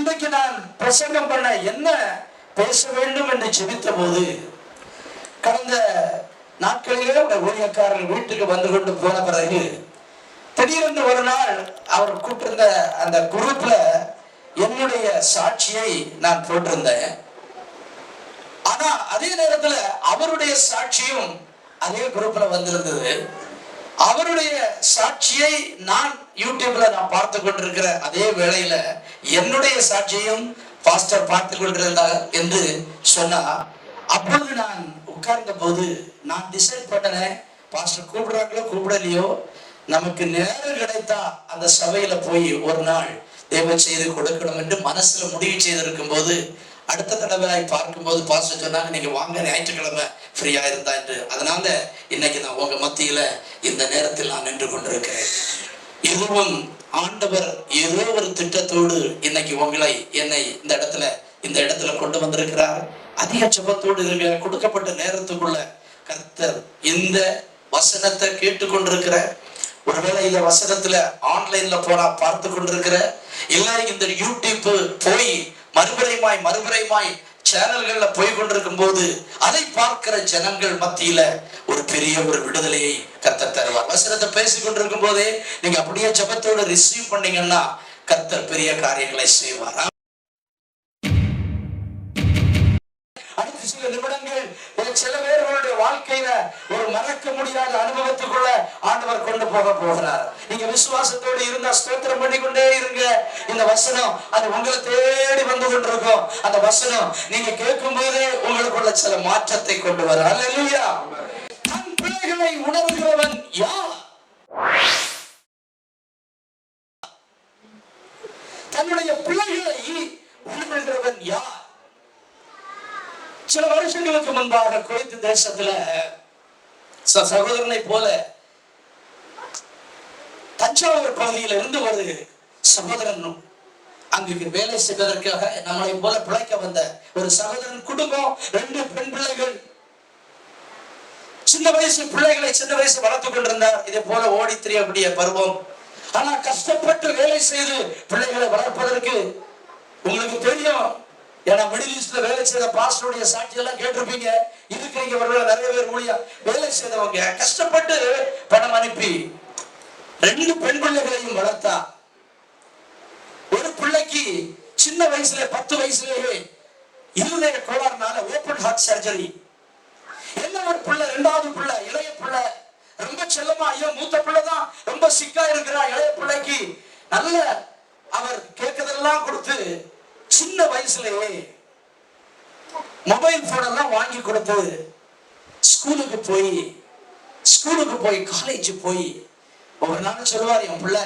இன்றைக்கு நான் பிரசங்கம் பண்ண என்ன பேச வேண்டும் என்று ஜெபித்த போது, கடந்த நாட்களிலே ஒரு ஊழியக்காரர் வீட்டுக்கு வந்து கொண்டு போன பிறகு திடீரென்று ஒரு நாள் அவர் கூட்டிருந்த அந்த குரூப்ல என்னுடைய சாட்சியை நான் போட்டிருந்தேன். ஆனா அதே நேரத்துல அவருடைய சாட்சியும் அதே குரூப்ல வந்திருந்தது. அவருடைய சாட்சியை நான் யூடியூப்ல நான் பார்த்து கொண்டிருக்கிற அதே வேளையில என்னுடைய சாட்சியும் பாஸ்டர் பார்த்து கொண்டிருந்தார் என்று சொன்னா, அப்பொழுது நான் உட்கார்ந்த போது நான் டிசைட் பண்ணேன், பாஸ்டர் கூப்பிடுறாங்களோ கூப்பிடலையோ, நமக்கு நேரம் கிடைத்தா அந்த சபையில போய் ஒரு நாள் தேவ செய்து கொடுக்கணும் என்று மனசுல முடிவு செய்திருக்கும் போது, அடுத்த தடவை பார்க்கும்போது பாஸ்டர் சொன்னாங்க, நீங்க வாங்க ஞாயிற்றுக்கிழமை ஃப்ரீயா இருந்தா என்று. அதனால இன்னைக்கு நான் உங்க மத்தியில இந்த நேரத்தில் நான் நின்று கொண்டிருக்கிறேன். இதுவும் ஆண்டவர் ஏதோ ஒரு திட்டத்தோடு இன்னைக்கு உங்களை என்னை இந்த இடத்துல கொண்டு வந்திருக்கிறார். அதிக ஜெபத்தோடு இருக்கிற கொடுக்கப்பட்ட நேரத்துக்குள்ள கர்த்தர் இந்த வசனத்தை கேட்டுக்கொண்டிருக்கிற, ஒருவேளை இந்த வசனத்துல ஆன்லைன்ல போனா பார்த்து கொண்டிருக்கிற, இல்ல இந்த யூடியூப் போய் மறுபுறமாய் சேனல்கள்ல போய் கொண்டிருக்கும் போது அதை பார்க்கிற ஜனங்கள் மத்தியில ஒரு பெரிய ஒரு விடுதலையை கர்த்தர் தருவார். வசனத்தை பேசிக் கொண்டிருக்கும் போதே நீங்க அப்படியே ஜெபத்தோடு ரிசீவ் பண்ணீங்கன்னா கர்த்தர் பெரிய காரியங்களை செய்வார். அடுத்த சில நிமிடங்கள் சில பேர்களுடைய வாழ்க்கையில ஒரு மறக்க முடியாத அனுபவத்துக்குள்ள ஆண்டவர் கொண்டு போகிறார். நீங்க விசுவாசத்தோடு இருந்தா ஸ்தோத்திரம் பண்ணிக்கொண்டே இருங்க. இந்த வசனம் அது உங்களை தேடி வந்து கொண்டிருக்கும். அந்த வசனம் நீங்க கேட்கும் போதே உங்களுக்குள்ள சில மாற்றத்தை கொண்டு வர. அல்லேலூயா. தன் பிள்ளைகளை உணர்கிறவன் யார்? தன்னுடைய பிள்ளைகளை உணர்கிறவன் யார்? சில வருஷங்களுக்கு முன்பாக குவைத் தேசத்துல சகோதரனை போல தஞ்சாவூர் பகுதியில இருந்து ஒரு சகோதரன் அங்கு வேலை செய்வதற்காக நம்மளை போல பிழைக்க வந்த ஒரு சகோதரன் குடும்பம், 2 பெண் பிள்ளைகள், சின்ன வயசு பிள்ளைகளை சின்ன வயசு வளர்த்து கொண்டிருந்தார். இதே போல ஓடி திரியக்கூடிய பருவம். ஆனா கஷ்டப்பட்டு வேலை செய்து பிள்ளைகளை வளர்ப்பதற்கு உங்களுக்கு தெரியும். ஏன்னா மிடில் ஈஸ்ட்ல வேலை செய்த பாஸ்டருடைய சாட்சி எல்லாம் கேட்டிருப்பீங்க. இருக்கிறீங்க நிறைய பேர் மூலியா வேலை செய்தவங்க கஷ்டப்பட்டு பணம் அனுப்பி 2 பெண் பிள்ளைகளையும் வளர்த்தா. ஒரு பிள்ளைக்கு சின்ன வயசுல 10 வயசுலேயே இருதய கோளாறுனால ஓபன் ஹார்ட் சர்ஜரி. என்ன ஒரு பிள்ளை, 2வது பிள்ளை, இளைய பிள்ளை ரொம்ப செல்லமா, ஐயோ மூத்த பிள்ளைதான் ரொம்ப சிக்கா இருக்கிறா. இளைய பிள்ளைக்கு நல்ல அவர் கேட்கறதெல்லாம் கொடுத்து சின்ன வயசுலயே மொபைல் போன் எல்லாம் வாங்கி கொடுத்து ஸ்கூலுக்கு போய் காலேஜ் போய் ஒரு நாள் சொல்லுவார், என் பிள்ளை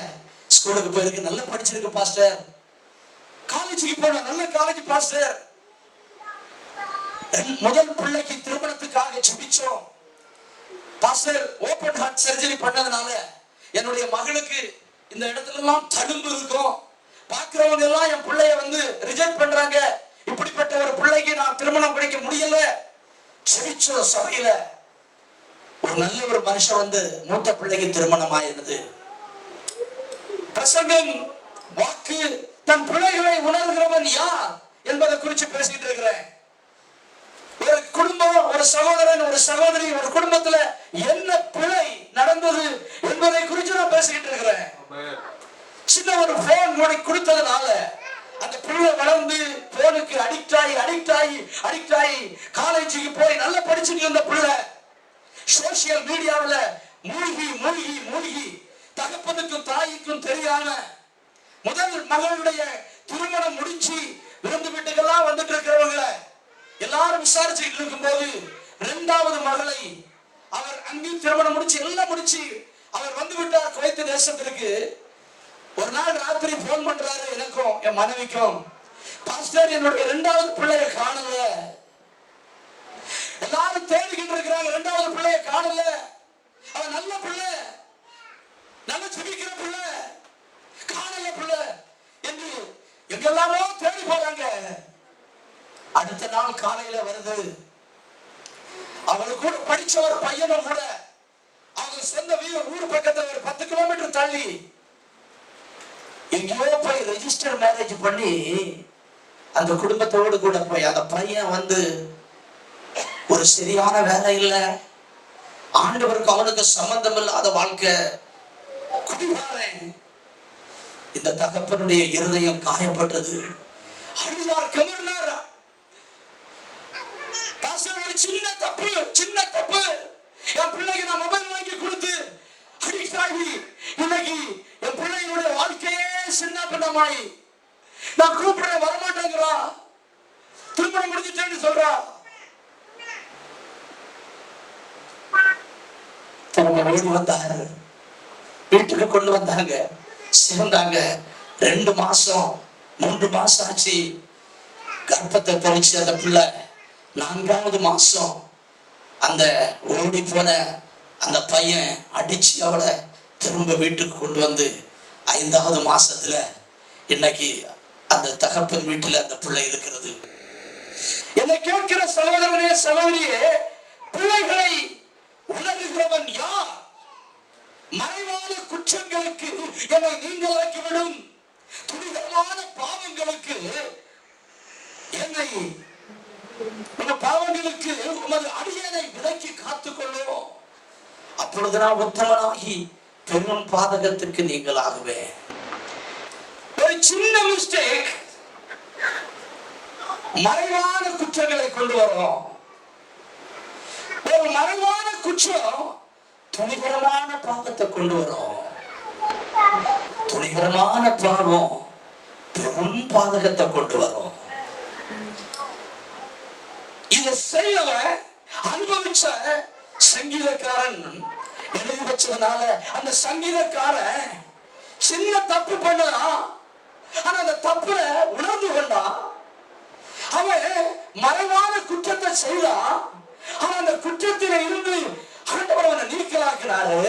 ஸ்கூலுக்கு போயிருக்கு, நல்லா படிச்சிருக்கு பாஸ்டர். காலேஜுக்கு போன நல்ல காலேஜ் பாஸ்டர். முதல் பிள்ளைக்கு திருமணத்துக்காக ஜெபிச்சோம் பாஸ்டர். ஓபன் ஹார்ட் சர்ஜரி பண்ணதுனால என்னுடைய மகளுக்கு இந்த இடத்துல எல்லாம் தழும்பு இருக்கும். பாக்குறவங்க எல்லாம் என் பிள்ளைய ரிஜெக்ட் பண்றாங்க. இப்படிப்பட்ட ஒரு பிள்ளைக்கு நான் திருமணம் கிடைக்க முடியல. ஜெபிச்ச சபையில ஒரு நல்ல ஒரு மனுஷன் மூத்த பிள்ளைக்கு திருமணம் ஆயிருந்தது. பிரசங்கம் வாக்கு தன் பிள்ளைகளை உணர்கிறவன் யார் என்பதை குறித்து பேசிட்டு இருக்கிறேன். ஒரு குடும்பம், ஒரு சகோதரன், ஒரு சகோதரி, ஒரு குடும்பத்துல என்ன பிழை நடந்தது என்பதை குறித்து நான் பேசிக்கிட்டு இருக்கிறேன். சின்ன ஒரு போன் கொடுத்ததுனால அந்த பிள்ளை வளர்ந்து போனுக்கு அடிக்ட் ஆகி காலேஜுக்கு போய் நல்லா படிச்சுட்டு இருந்த பிள்ளை சோசியல் மீடியாவில் மூழ்கி தகப்பனுக்கும் தாய்க்கும் தெரியாம முதல் மகளுடைய திருமணம் முடிச்சு விருந்து வீட்டுக்கெல்லாம் வந்துட்டு இருக்கிறவங்க எல்லாரும் விசாரிச்சுட்டு இருக்கும் போது 2வது மகளை அவர் அங்கேயும் திருமணம் எல்லாம் முடிச்சு அவர் வந்து விட்டார் குவைத் தேசத்திற்கு. ஒரு நாள் ராத்திரி போன் பண்றாரு எனக்கும் என் மனைவிக்கும், பாஸ்டர் என்னுடைய 2வது பிள்ளைய காணல. எல்லாரும் தேடிக்கிட்டு இருக்கிறாங்க, 2வது பிள்ளைய காணல. அவன் நல்ல பிள்ளை, நல்ல ஜெபிக்கிற பிள்ளை, காணல பிள்ளை என்று எங்கெல்லாமோ தேடி போறாங்க. அடுத்த நாள் காலையில வருது, அவளுக்கு கூட படிச்ச ஒரு பையனும் கூட அவங்க சொந்த ஊர் பக்கத்துல ஒரு 10 கிலோமீட்டர் தள்ளி எங்கேயோ போய் ரெஜிஸ்டர் மேரேஜ் பண்ணி அந்த குடும்பத்தோடு கூட போய் அந்த பையன் வந்து ஒரு சரியான வேலை இல்லை, ஆண்டவருக்கு அவனுக்கு சம்பந்தம் இல்லாத வாழ்க்கை, குடிகாரன். இந்த தகப்பனுடைய இருதயம் காயப்பட்டது. அழுதார், கமர்னார். சின்ன தப்பு, சின்ன தப்பு. என் பிள்ளைக்கு நான் மொபைல் வாங்கி கொடுத்து அடிக்டாகி இன்னைக்கு என் பிள்ளைகளுடைய வாழ்க்கையே சின்ன பின்னமாயி நான் கூப்பிடுறேன் வரமாட்டேங்கிறா, திருமணம் முடிஞ்சிட்டேன்னு சொல்றா. ஓடி வந்தாரு, வீட்டுக்கு கொண்டு வந்தாங்க, சேர்ந்தாங்க. 2 மாசம் 3 மாசம் ஆச்சு. கர்ப்பத்தை தெளிச்சு அந்த பிள்ளை 4வது மாசம் அந்த ஓடி போன அந்த பையன் அடிச்சு அவளை திரும்ப வீட்டுக்கு கொண்டு வந்து 5வது மாசத்துல இன்னைக்கு அந்த தகப்பன் வீட்டுல அந்த பிள்ளை இருக்கிறது. என்னை கேட்கிற சகோதரனே, சகோதரியே, பிள்ளைகளை உணர்கிறவன் யார்? மறைவான குற்றங்களுக்கு என்னை நீங்களாக்கிவிடும், துணிகரமான பாவங்களுக்கு என்னை, பாவங்களுக்கு உமது அடியனை விலக்கி காத்துக்கொள்ளும். அப்பொழுது நான் உத்தமனாகி பெரும் பாதகத்துக்கு நீங்களாகவே. ஒரு சின்ன மிஸ்டேக் மறைவான குற்றங்களை கொண்டு வரும். ஒரு மறைவான குற்றம் துணிகரமான பாவத்தை கொண்டு வரும். துணிகரமான பாவம் பெரும் பாதகத்தை கொண்டு வரும். இதை செய்யவ அனுபவிச்ச சங்கீதக்காரன் எழுதி வச்சதுனால அந்த சங்கீதக்காரன் சின்ன தப்பு பண்ணான். ஆனா அந்த தப்புல உணர்ந்து கொண்டான். அவன் மறைவான குற்றத்தை செய்தான். ஆனா அந்த குற்றத்தில இருந்து ஆண்டவர் அவனை நீக்கலாக்கினாரு.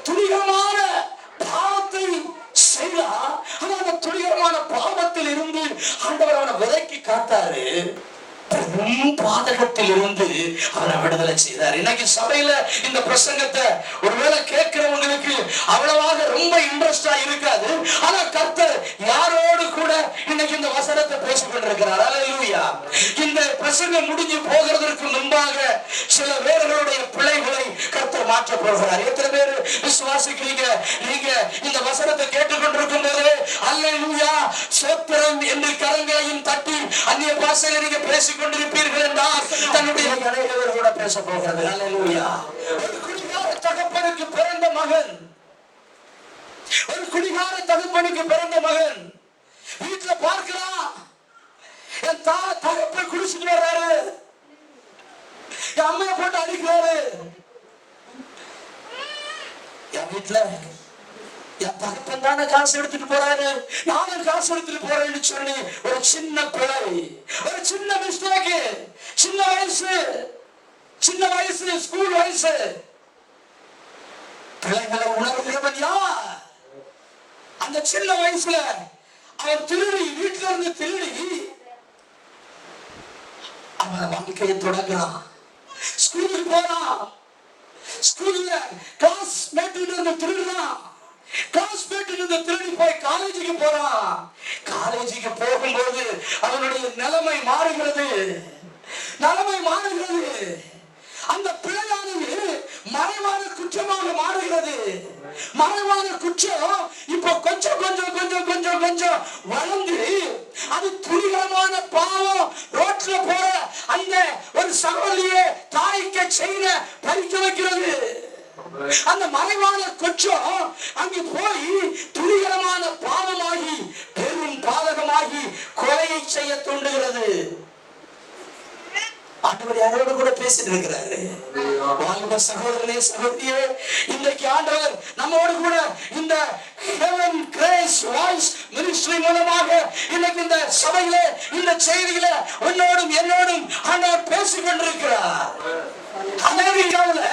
துணிகரமான பாவத்தை செய்தான். ஆனா அந்த துணிகரமான பாவத்தில் இருந்து ஆண்டவர் அவனை விலக்கி காத்தாரு. பெரும் பாதகத்தில் இருந்து அவரை விடுதலை செய்தார். இன்னைக்கு சபையில இந்த பிரசங்கத்தை ஒருவேளை கேட்கிறவங்களுக்கு அவ்வளவாக ரொம்ப இன்ட்ரெஸ்டா இருக்காது. ஆனா கர்த்தர் யாரோடு கூட இன்னைக்கு இந்த வசனத்தை பேசிக் கொண்டிருக்கிறார். அல்லேலூயா. இந்த பிரசங்கம் முடிஞ்சு போகிறதற்கு முன்பாக சில பேர்களுடைய பிள்ளைகளை கர்த்தர் மாற்ற போகிறார். எத்தனை பேர் விசுவாசிக்கிறீங்க? நீங்க இந்த வசனத்தை கேட்டுக்கொண்டிருக்கும் போது அல்லேலூயா ஸ்தோத்திரம் என்று கரங்களையும் தட்டி அந்நிய பாஷையில நீங்க பேசிக் கொண்டிருப்பீர்கள் என்றால் தன்னுடைய அனைவரோட பேச போகிறது. அல்லேலூயா. ஒரு குடிகார தகப்பனுக்கு பிறந்த மகன், ஒரு குடிகார தகப்பனுக்கு பிறந்த மகன் வீட்டுல பார்க்கிறான். என் தகப்பன் குடிச்சிட்டு வர்றாரு, என் அம்மையை போட்டு அடிக்கிறாரு. என் வீட்டுல என் தகப்பன் தானே காசு எடுத்துட்டு போறாரு, நானும் காசு எடுத்துட்டு போறேன்னு சொல்லி ஒரு சின்ன பிழை, ஒரு சின்ன மிஸ்டேக், சின்ன வயசு ஸ்கூல் வயசு பிள்ளைகளை உணர்கிறவன் யார்? அந்த சின்ன வயசுல அவன் திருடி, வீட்டுல இருந்து திருடி அவன் வாழ்க்கையை தொடங்குறான். ஸ்கூலுக்கு போறான், ஸ்கூல்ல கிளாஸ் மேட்ல இருந்து திருடுறான், கிளாஸ் மேட்ல இருந்து திருடி போய் காலேஜுக்கு போறான். காலேஜுக்கு போகும்போது அவனுடைய நிலைமை மாறுகிறது. அந்த பிள்ளையானது மறைவான குற்றமாக மாறுகிறது. மறைவான குற்றம் இப்போ கொஞ்சம் கொஞ்சம் கொஞ்சம் கொஞ்சம் கொஞ்சம் வளர்ந்து அது துணிகரமான பாவம். ரோட்ல போற அந்த ஒரு சகோதரியை தாய்க்கு செய்த பறிக்க வைக்கிறது. அந்த மறைவான குற்றம் அங்கு போய் துணிகரமான பாவமாகி பெரும் பாதகமாகி கொலையை செய்ய தூண்டுகிறது. ஆண்டவர் யாரோடு கூட பேசிட்டு இருக்கிறாரு. வாலிப சகோதரனே, சகோதரியே, இன்றைக்கு ஆண்டவர் நம்மோடு கூட இந்த Heaven Grace Voice Ministry மூலமாக இன்னைக்கு இந்த சபையிலே இந்த செய்தியில உன்னோடும் என்னோடும் ஆண்டவர் பேசிக் கொண்டிருக்கிறார். அமெரிக்காவில்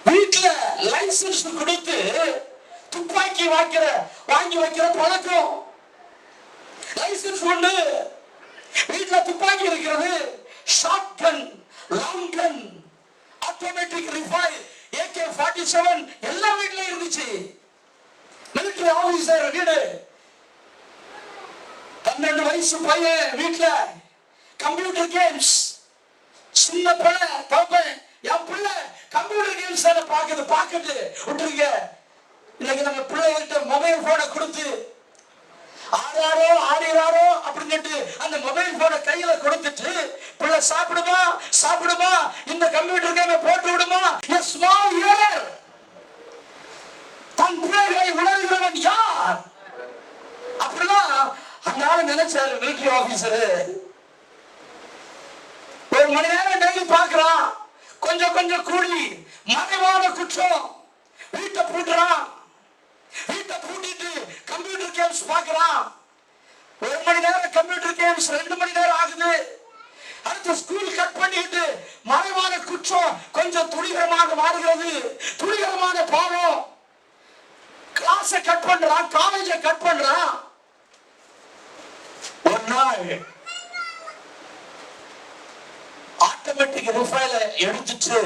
வீட்டுல லைசன்ஸ் கொடுத்து துப்பாக்கி வாங்கி வைக்கிற பழக்கம். லைசன்ஸ் உண்டு, வீட்டுல துப்பாக்கி இருக்கிறது, ஷார்ட் கன், லாங் கன், ஆட்டோமேட்டிக் ரிஃபைல், AK-47 எல்லா வீட்லயும் இருந்துச்சு. மிலிட்டரி ஆபீசர் வீடு 12 வயசு பையன் வீட்டுல கம்ப்யூட்டர் கேம்ஸ். சின்ன பிள்ளை பாப்பேன், என் பிள்ளை கம்ப்யூட்டர் கேம்ஸ் தானே பாக்குது விட்டுருங்க. இன்னைக்கு நம்ம பிள்ளைகிட்ட மொபைல் போனை கொடுத்து ஆடிறாரோ அப்படின்னு அந்த மொபைல் போனை கையில கொடுத்துட்டு பிள்ளை சாப்பிடுமா இந்த கம்ப்யூட்டர் கேமை போட்டு விடுமா. தன் பிள்ளைகளை உணர்கிறவன் யார்? அப்படிதான் அந்த ஆளு நினைச்சாரு மிலிட்டரி ஆபீசரு. 1 மணி நேரம் டெய்லி பார்க்கிறான், கொஞ்சம் கூடி மறைவான குற்றம். வீட்டை பூட்டிட்டு கம்ப்யூட்டர் கேம்ஸ் பார்க்கிறான். 1 மணி நேரம் கம்ப்யூட்டர் கேம்ஸ், 2 மணி நேரம் ஆகுது. அடுத்து ஸ்கூல் கட் பண்ணிட்டு மறைவான குற்றம் கொஞ்சம் துணிகரமாக மாறுகிறது. துணிகரமான பாவம். கிளாஸை கட் பண்றான், காலேஜை கட் பண்றான். ஒரு நாள் ஆட்டோமேட்டிக் ரிஃபைல எடுத்துட்டு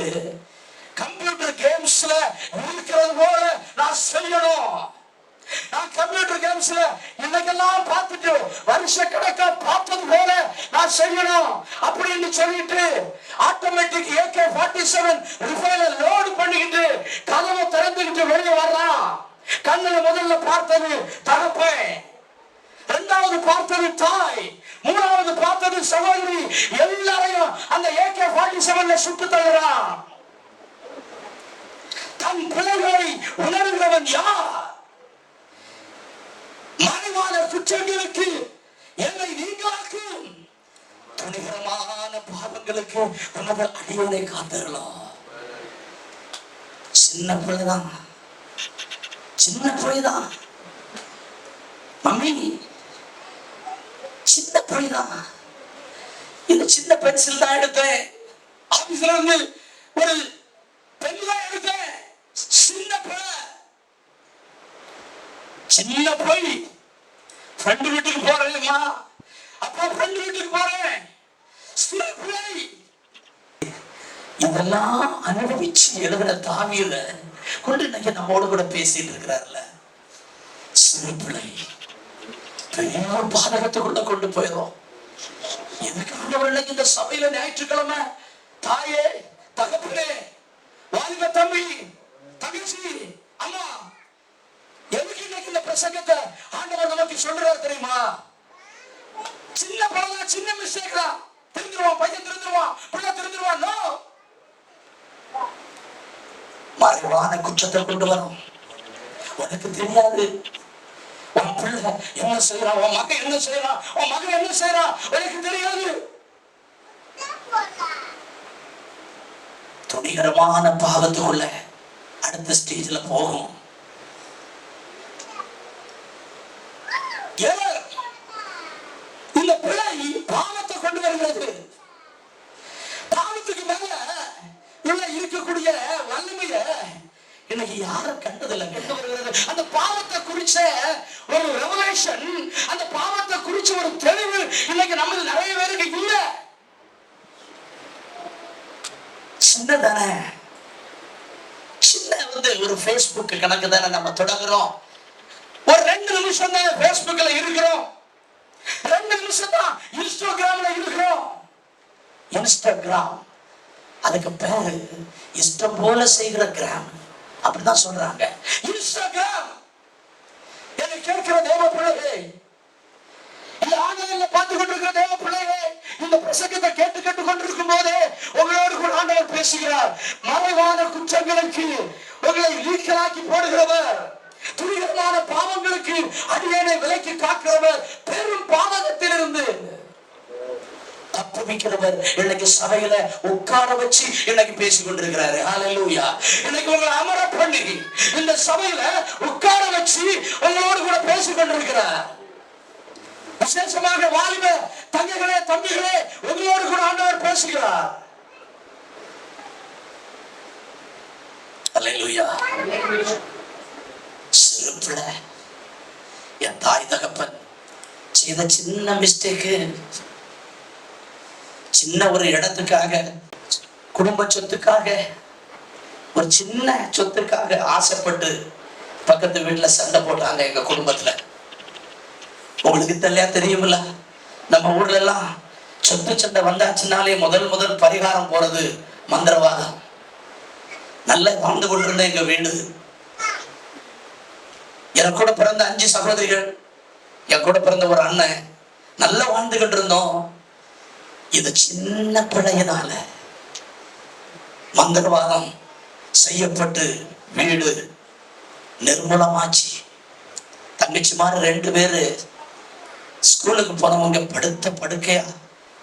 கம்ப்யூட்டர் கேம்ஸ்ல இருக்கிறது போல நான் செய்யணும். நான் கம்ப்யூட்டர் கேம்ஸ்ல இன்னைக்கெல்லாம் பார்த்துட்டு வருஷ கணக்கா பார்த்தது போல நான் செய்யணும் அப்படின்னு சொல்லிட்டு ஆட்டோமேட்டிக் AK-47 ரிஃபைல லோடு பண்ணிக்கிட்டு கதவை திறந்துக்கிட்டு வெளியே வர்றான். கண்ணுல முதல்ல பார்த்தது தகப்பன், 2வது பார்த்தது தாய், 3வது பார்த்தது சகோதரி. எல்லாரையும் அந்த AK-47 சுட்டு தள்ளுறான். தன் பிள்ளைகளை உணர்கிறவன் யார்? மறைவான குற்றங்களுக்கு என்னை நீங்களாக்கும், துணிகரமான பாவங்களுக்கு உனது அடியோனை காத்திரலாம். சின்ன பிள்ளைதான் மம்மி, சின்ன பிள்ளைதான். இந்த சின்ன பென்சில் தான் எடுத்தேன், ஆபீஸ்ல இருந்து ஒரு பென் தான் எடுத்தேன். சின்ன பிள்ளை ஃப்ரெண்டு வீட்டுக்கு போறேன்மா, அப்பா ஃப்ரெண்டு வீட்டுக்கு போறேன். சின்ன பிள்ளை இதெல்லாம் அனுபவிச்சு எழுதுற தாவியில கொண்டு இன்னைக்கு நம்மோடு கூட பேசிட்டு இருக்கிறார்ல. சிறு பிள்ளை பெரிய பாதகத்துக்குள்ள கொண்டு போயிடும். எதுக்காக இந்த சபையில ஞாயிற்றுக்கிழமை தாயே, தகப்பனே, வாலிப தம்பி, தங்கச்சி, அம்மா, எதுக்கு இன்னைக்கு இந்த பிரசங்கத்தை ஆண்டவர் நமக்கு சொல்றாரு தெரியுமா? சின்ன பழம், சின்ன மிஸ்டேக் தான். திருந்துருவான், பையன் திருந்துருவான், பிள்ளை திருந்துருவான். மறைவான குற்றத்தை கொண்டு வரும். உனக்கு தெரியாது உன் பிள்ளை என்ன செய்யறான், உன் மகன் என்ன செய்யறான், உன் மகன் என்ன செய்யறான், உனக்கு தெரியாது. துணிகரமான பாவத்துக்குள்ள அடுத்த ஸ்டேஜ்ல போகும். இந்த பிள்ளை பாவத்தை கொண்டு வருகிறது. பாவத்துக்கு மேல இருக்கக்கூடிய வல்லமைய இன்னைக்கு யாரும் கண்டதில்லை, கொண்டு வருகிறது. அந்த பாவத்தை குறிச்ச ஒரு ரெவலேஷன், அந்த பாவத்தை குறிச்ச ஒரு தெளிவு இன்னைக்கு நம்ம நிறைய பேருக்கு இல்ல. சின்னதானே, சின்ன ஒரு Facebook கணக்கு தானே நம்ம தொடங்குறோம். ஒரு 2 நிமிஷம் தான் Facebookல இருக்கிறோம், 2 நிமிஷம் தான் இன்ஸ்டாகிராம்ல இருக்கிறோம். இன்ஸ்டாகிராம் அதுக்கு பேரு இஷ்டம் போல செய்கிற கிராம் அப்படிதான் சொல்றாங்க. இன்ஸ்டாகிராம். என்னை கேட்கிற தேவ பிள்ளைகளே, இந்த ஆன்லைன்ல பார்த்து கொண்டிருக்கிற தேவ பிள்ளைகளே, இந்த பிரசங்கத்தை கேட்டு கொண்டிருக்கும் போதே உங்களோடு கூட ஆண்டவர் பேசுகிறார். மறைவான குற்றங்களுக்கு உங்களை லீக்கலாக்கி போடுகிறவர், துணிகரமான பாவங்களுக்கு அடியேனை விலைக்கு காக்கிறவர், பெரும் பாதகத்திலிருந்து தப்புவிக்கிறவர் இன்னைக்கு சபையில உட்கார வச்சு இன்னைக்கு பேசிக் கொண்டிருக்கிறாரு. ஹல்லேலூயா. இன்னைக்கு உங்களை அமர பண்ணி இந்த சபையில உட்கார வச்சு உங்களோடு கூட பேசிக் கொண்டிருக்கிறார். விசேஷமாக வாலிப தங்கைகளே, தம்பிகளே, உங்களோடு கூட ஆண்டவர் பேசுகிறார். ஹல்லேலூயா. சிறுபிள்ள என் தாய் தகப்பன் செய்த சின்ன மிஸ்டேக்கு, சின்ன ஒரு இடத்துக்காக, குடும்ப சொத்துக்காக, ஒரு சின்ன சொத்துக்காக ஆசைப்பட்டு பக்கத்து வீட்டுல சண்டை போட்டாங்க. எங்க குடும்பத்துல உங்களுக்கு தெரியலையா? தெரியுமில்ல, நம்ம ஊர்ல எல்லாம் சொத்து சண்டை வந்தாச்சுனாலே முதல் பரிகாரம் போறது மந்திரவாதம். நல்லா வாழ்ந்து கொண்டிருந்த எங்க வீடு, என் கூட பிறந்த 5 சகோதரிகள், என் கூட பிறந்த ஒரு அண்ணன், நல்லா வாழ்ந்துகிட்டு இருந்தோம். இது சின்ன பிள்ளையினால மந்திரவாதம் செய்யப்பட்டு வீடு நிர்மூலமாச்சு. தங்கச்சிமாரு 2 பேரு ஸ்கூலுக்கு போனவங்க படுத்த படுக்கையா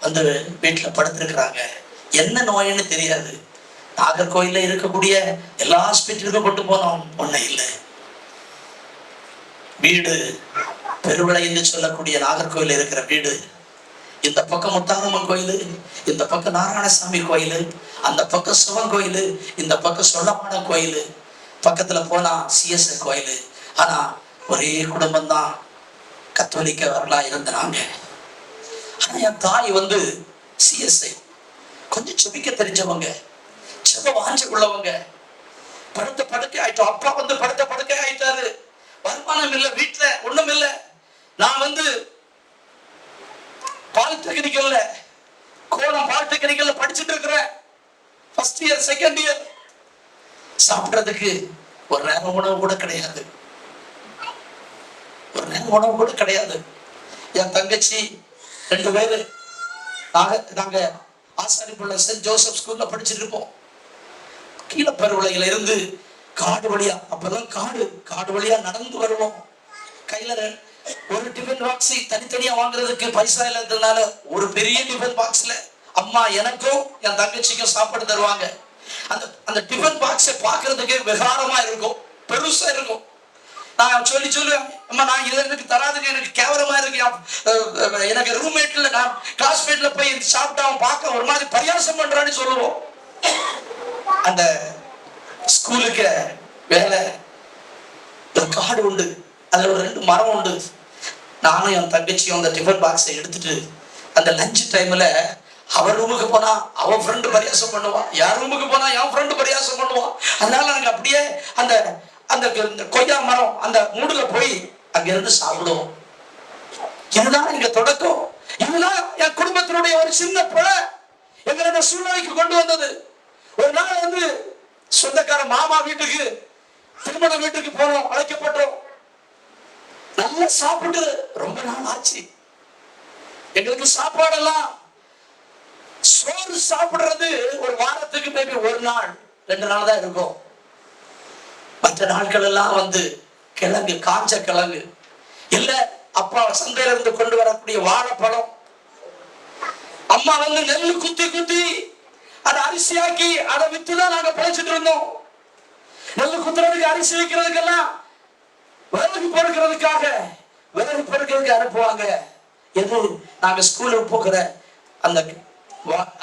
வந்து வீட்டுல படுத்திருக்கிறாங்க. என்ன நோயின்னு தெரியாது. நாகர்கோயில இருக்கக்கூடிய எல்லா ஹாஸ்பிட்டலுக்கும் கொண்டு போனோம், ஒண்ணும் இல்லை. வீடு பெருவிளை என்று சொல்லக்கூடிய நாகர்கோயில் இருக்கிற வீடு, இந்த பக்கம் முத்தாரம்மன் கோயில், இந்த பக்கம் நாராயணசாமி கோயில், அந்த பக்கம் சிவன் கோயில், இந்த பக்கம் சொல்லமான கோயில், பக்கத்துல போனா சிஎஸ்ஐ கோயில். ஆனா ஒரே குடும்பம் தான் கத்தோலிக்கவர்களா இருந்தாங்க. ஆனா என் தாய் வந்து சிஎஸ்ஐ, கொஞ்சம் செபிக்க தெரிஞ்சவங்க, செப வாஞ்ச உள்ளவங்க. படுத்த படுக்கை ஆயிட்டோம். அப்பா வந்து படுத்த படுக்கை ஆயிட்டாரு. வருமானம் இல்லை, வீட்டுல ஒண்ணும் இல்லை. நான் வந்து பாலிடெக்னிக்கல்ல, கோலம் பாலிடெக்னிக்கல்ல படிச்சுட்டு இருக்கிறேன். First year second year. சாப்பிட்றதுக்கு ஒரு நேரம் உணவு கூட கிடையாது, ஒரு நேரம் உணவு கூட கிடையாது. என் தங்கச்சி 2 பேரு, நாங்க ஆசாரிப்புள்ள சென்ட் ஜோசப் ஸ்கூல்ல படிச்சுட்டு இருப்போம். கீழே பருவலையில இருந்து காடு வழியா, அப்பதான் காடு வழியா நடந்து வருவோம். கையில ஒரு டிஃபன் பாக்ஸ் தனித்தனியா வாங்குறதுக்கு பைசா இல்லாததுனால ஒரு பெரிய டிஃபன் பாக்ஸ்ல அம்மா எனக்கும் என் தங்கச்சிக்கும் சாப்பாடு தருவாங்க. அந்த டிஃபன் பாக்ஸை பாக்குறதுக்கு விகாரமா இருக்கும், பெருசா இருக்கும். நான் சொல்லுவேன், அம்மா நான் இதை எனக்கு தராதுக்கு எனக்கு கேவலமா இருக்கு, எனக்கு ரூம்மேட்ல நான் கிளாஸ்மேட்ல போய் சாப்பிட்டா அவன் பார்க்க ஒரு மாதிரி பரியாசம் பண்றான்னு சொல்லுவோம். அந்த ஸ்கூலுக்கு வேலை ஒரு காடு உண்டு, அதுல ஒரு 2 மரம் உண்டு. நானும் என் தங்கச்சியும் அந்த டிஃபன் பாக்ஸை எடுத்துட்டு அந்த லஞ்ச் டைம்ல அவன் ரூமுக்கு போனா அவன் ஃப்ரெண்டு பரியாசம் பண்ணுவான், என் ரூமுக்கு போனா என் ஃப்ரெண்டு பரியாசம் பண்ணுவான். அதனால நாங்க அப்படியே அந்த அந்த கொய்யா மரம் அந்த மூடுல போய் அங்க இருந்து சாப்பிடுவோம். இதுதான் எங்க தொடக்கம். இதுதான் என் குடும்பத்தினுடைய ஒரு சின்ன பிழை எங்களோட சூழ்நிலைக்கு கொண்டு வந்தது. ஒரு நாள் வந்து சொந்தக்கார மாமா வீட்டுக்கு, திருமண வீட்டுக்கு போனோம், அழைக்கப்பட்டோம். நல்லா சாப்பிட்டு ரொம்ப நாள் ஆச்சு. எங்களுக்கு சாப்பாடெல்லாம், சோறு சாப்பிடுறது ஒரு வாரத்துக்கு மேபி 1 நாள் 2 நாள் தான் இருக்கும். மற்ற நாட்கள் எல்லாம் வந்து கிழங்கு, காஞ்ச கிழங்கு, இல்ல அப்பா சந்தையில இருந்து கொண்டு வரக்கூடிய வாழைப்பழம். அம்மா வந்து நெல்லு குத்தி அதை அரிசியாக்கி அதை வித்துதான் நாங்க பழச்சிட்டு இருந்தோம். நெல்லு குத்துறதுக்கு, அரிசி வைக்கிறதுக்கெல்லாம் விறகு பொறுக்கிறதுக்கு அனுப்புவாங்க. எது நாங்க ஸ்கூலுக்கு போகிற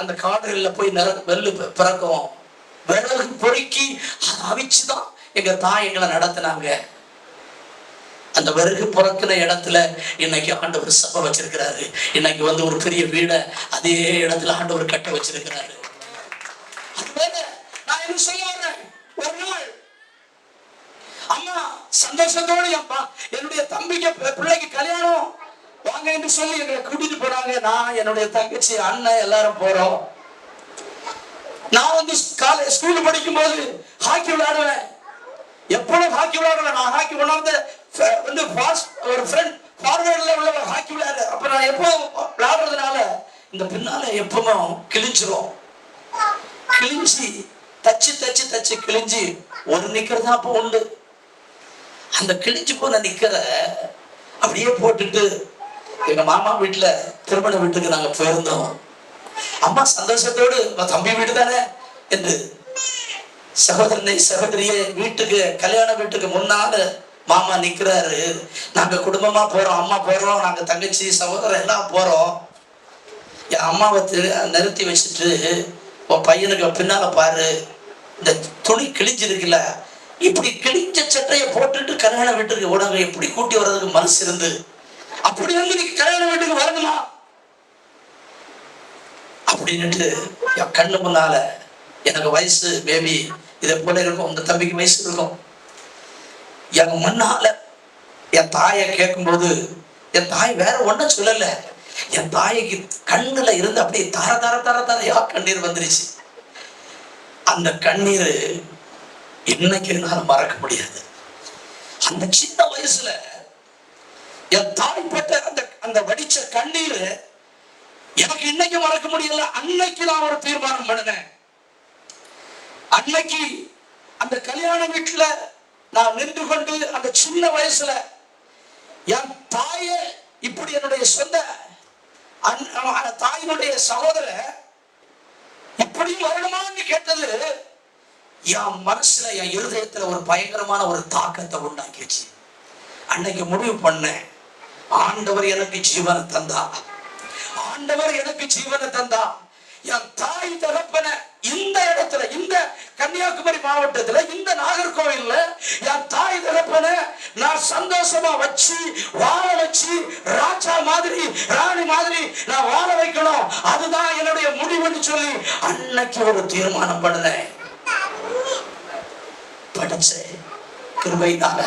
அந்த காடுகள்ல போய் நெல்லு பிறக்கும். விறகு பொறுக்கி அதை அவிச்சுதான் எங்க தாய் எங்களை நடத்தினாங்க. அந்த விறகு பிறக்கிற இடத்துல இன்னைக்கு ஆண்டவர் சபை வச்சிருக்கிறாரு. இன்னைக்கு வந்து ஒரு பெரிய வீட அதே இடத்துல ஆண்டவர் கட்ட வச்சிருக்கிறாரு. நான் என்ன சொல்ல வரேன், ஒரு நாள் அம்மா சந்தோஷத்தோடு என்னுடைய தம்பிக்கு பிள்ளைக்கு கல்யாணம் வாங்க என்று சொல்லி எங்களை கூட்டிட்டு போறாங்க. நான் என்னுடைய தங்கச்சி, அண்ணன் எல்லாரும் போறோம். நான் வந்து ஸ்கூல் படிக்கும் போது ஹாக்கி விளையாடுவேன். எப்பொழுதும் ஹாக்கி விளையாடுவேன். நான் ஹாக்கி விளையாடுறது வந்து ஒரு ஃப்ரெண்ட் ஃபார்வர்ட்ல உள்ள ஹாக்கி விளையாடு. அப்ப நான் எப்பவும் விளையாடுறதுனால இந்த பின்னால எப்பவும் கிழிஞ்சிரும். கிழிஞ்சி தச்சு கிழிஞ்சி ஒரு நிக்கர் தான் அப்போ உண்டு. அந்த கிழிஞ்சு போன நிக்கர அப்படியே போட்டுட்டு எங்க மாமா வீட்டுல திருமண வீட்டுக்கு நாங்க போயிருந்தோம். அம்மா சந்தோஷத்தோடு தம்பி வீடு தானே என்று சகோதரனை சகோதரியை வீட்டுக்கு, கல்யாண வீட்டுக்கு முன்னால மாமா நிக்கிறாரு. நாங்க குடும்பமா போறோம், அம்மா போறோம், நாங்க தங்கச்சி சகோதரன் எல்லாம் போறோம். என் அம்மாவை நிறுத்தி வச்சுட்டு, உன் பையனுக்கு பின்னால பாரு, இந்த துணி கிழிஞ்சிருக்குல்ல, இப்படி கிழிஞ்ச சட்டையை போட்டுட்டு கல்யாண வீட்டுக்கு உடனே எப்படி கூட்டி வர்றதுக்கு மனசு இருந்து, அப்படி வந்து நீ கல்யாண வீட்டுக்கு வரணுமா அப்படின்னுட்டு என் கண்ணு முன்னால, எனக்கு வயசு பேபி இதை போல இருக்கும், இந்த தம்பிக்கு வயசு இருக்கும், என் முன்னால என் தாயை கேட்கும்போது என் தாய் வேற ஒன்றும் சொல்லல. என் தாய்க்கு கண்ணுல இருந்து அப்படியே தர தர தர தரையா கண்ணீர் வந்துருச்சு. அந்த கண்ணீர் இன்னைக்கு என்னால மறக்க முடியாது. அந்த சின்ன வயசுல என் தாய் பட்ட அந்த வடிச்ச கண்ணீர் எனக்கு இன்னைக்கு மறக்க முடியல. அன்னைக்கு நான் ஒரு தீர்மானம் பண்ணினேன். அன்னைக்கு அந்த கல்யாண வீட்டுல நான் நின்று கொண்டு அந்த சின்ன வயசுல என் தாய இப்படி என்னுடைய சொந்த தாயினுடைய சகோதர இப்படியும் வரணுமான்னு கேட்டது என் மனசுல, என் இருதயத்துல ஒரு பயங்கரமான ஒரு தாக்கத்தை உண்டாக்கிடுச்சு. அன்னைக்கு முடிவு பண்ணேன், ஆண்டவர் எனக்கு ஜீவனை தந்தா, ஆண்டவர் எனக்கு ஜீவனை தந்தா, என் தாய் தகப்பன இந்த இடத்துல, இந்த கன்னியாகுமரி மாவட்டத்துல, இந்த நாகர்கோவில்ல என் தாய் தகப்பன நான் சந்தோஷமா வச்சு வாழ வச்சு ராஜா மாதிரி ராணி மாதிரி நான் வாழ வைக்கணும், அதுதான் என்னுடைய முடிவுன்னு சொல்லி அன்னைக்கு ஒரு தீர்மானம் பண்ணேன். படிச்ச கிருபையினால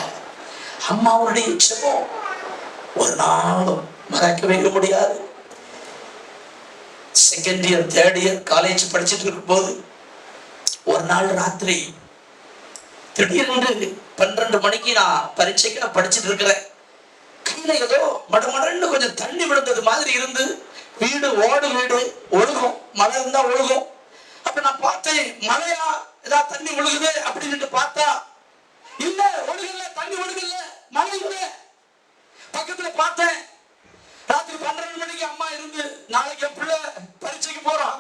அம்மாவுடைய ஜெபம் ஒரு நாளும் மறக்கவே முடியாது. Second year third year college படிச்சுட்டு இருக்கும் போது ஒரு நாள் ராத்திரி திடீர்னு 12 மணிக்கு நான் பரீட்சைக்கு படிச்சுட்டு இருக்கிறேன். கையில ஏதோ மடமடன்னு கொஞ்சம் தண்ணி விழுந்தது மாதிரி இருந்து, வீடு ஓடு வீடு ஒழுகும், மழை இருந்தா ஒழுகும். அப்ப நான் பார்த்தேன், மழையா ஏதாவது தண்ணி ஒழுகுது அப்படின்னு பார்த்தா இல்ல, ஒழுகல, தண்ணி ஒழுகல, மழை இல்ல. பக்கத்துல பார்த்தேன், ராத்திரி 12 மணிக்கு அம்மா இருந்து, நாளைக்கு என் பிள்ளை பரீட்சைக்கு போறான்,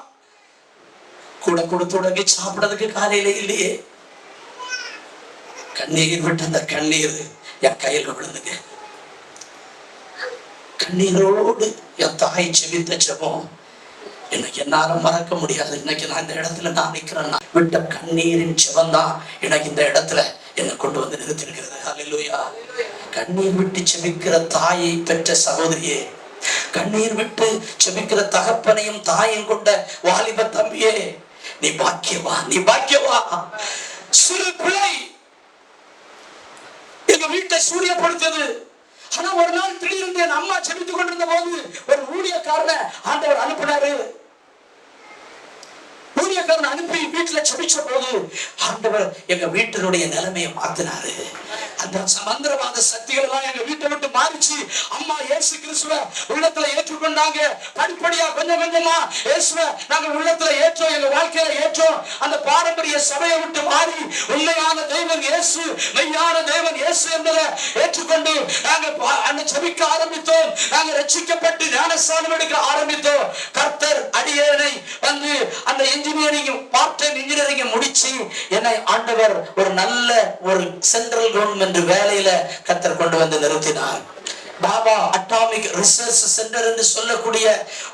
கூட கொடுத்து உடனே சாப்பிடறதுக்கு காலையில இல்லையே. கண்ணீர் விட்டு அந்த கண்ணீர் என் கையில விழுந்துங்க. கண்ணீரோடு என் தாய் செவித்த ஜெபம் எனக்கு என்னால மறக்க முடியாது. இன்னைக்கு நான் இந்த இடத்துல நான் நிக்கிறேன்னா விட்ட கண்ணீரின் ஜெபம் தான் எனக்கு இந்த இடத்துல என்னை கொண்டு வந்து நிறுத்திருக்கிறது. ஹல்லேலூயா. கண்ணீர் விட்டு செபிக்கிற தாயை பெற்ற சகோதரியே, கண்ணீர் விட்டு செபிக்கிற தகப்பனையும் தாயும் கொண்ட வாலிப தம்பியே, நீ பாக்கியவா, நீ பாக்கியவா. சிறு பிள்ளை எங்க வீட்டை சூரியப்படுத்தது. ஆனா ஒரு நாள் திடீர்னு என் அம்மா செபித்துக் கொண்டிருந்த போது ஒரு ஊழியக்காரனை ஆண்டவர் அனுப்பினாரு. ஊழியக்காரன் அனுப்பி வீட்டுல செபிச்ச போது ஆண்டவர் எங்க வீட்டினுடைய நிலைமையை மாத்தினாரு. அந்த மந்திரவாத சக்திகள் எல்லாம் எங்க வீட்டை விட்டு மாறிச்சு. அம்மா இயேசு கிறிஸ்துவ உள்ளத்துல ஏற்றுக்கொண்டாங்க. படிப்படியா கொஞ்சம் கொஞ்சமா இயேசுவ நாங்க உள்ளத்துல ஏற்றோம், எங்க வாழ்க்கையில ஏற்றோம். அந்த பாரம்பரிய சபையை விட்டு மாறி உண்மையான தெய்வம் இயேசு, மெய்யான தேவன் இயேசு என்பதை ஏற்றுக்கொண்டு நாங்க செபிக்க ஆரம்பித்தோம். நாங்க ரட்சிக்கப்பட்டு ஞானஸ்நானம் எடுக்க ஆரம்பித்தோம். கர்த்தர் அடியேனை வந்து அந்த இன்ஜினியரிங் பார்ட் டைம் இன்ஜினியரிங் முடிச்சு என்னை ஆண்டவர் ஒரு நல்ல ஒரு சென்ட்ரல் கவர்மெண்ட் வேலையில கர்த்தர் கொண்டு வந்து நிறுத்தினார். பாபா அட்டாமிக் ரிசர்ச் சென்டர் என்று சொல்லக்கூடிய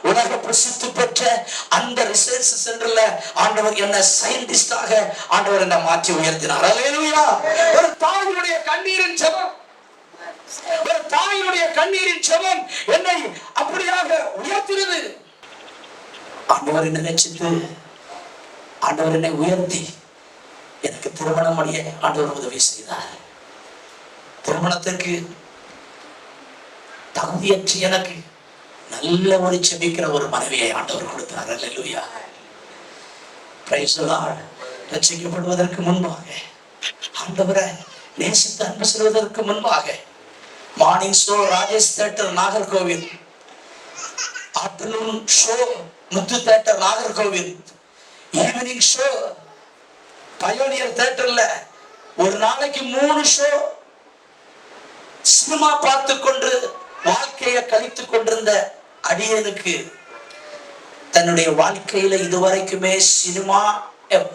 உலக பிரசித்தி பெற்ற அந்த ரிசர்ச் சென்டர்ல ஆண்டவர் என்ன சயின்டிஸ்டாக ஆண்டவர் என்ன மாற்றி உயர்த்தினார். அல்லேலூயா. ஒரு தாயினுடைய கண்ணீரின் ஜெபம், ஒரு தாயினுடைய கண்ணீரின் ஜெபம் என்னை அப்படியாக உயர்த்தினது. ஆண்டவர் என்ன நினைச்சிட்டு ஆண்டவர் என்னை உயர்த்தி எனக்கு திருமணம் அடைய ஆண்டவர் உதவி செய்தார். திருமணத்திற்கு தகுதியற்ற எனக்கு நல்ல ஒரு செபிக்கிற ஒரு மனைவியை ஆண்டவர் கொடுத்தார். அல்லேலூயா. Praise the Lord. ரட்சிக்கப்படுவதற்கு முன்பாக, ஆண்டவரை நேசித்து அன்பு செய்வதற்கு முன்பாக morning show Rajesh theatre Nagercoil, afternoon show Muthu theatre Nagercoil, evening show Pioneer தியேட்டர்ல ஒரு நாளைக்கு 3 ஷோ சினிமா பார்த்து கொண்டு வாழ்க்கையை கழித்துக் கொண்டிருந்த அடியனுக்கு தன்னுடைய வாழ்க்கையில இதுவரைக்குமே சினிமா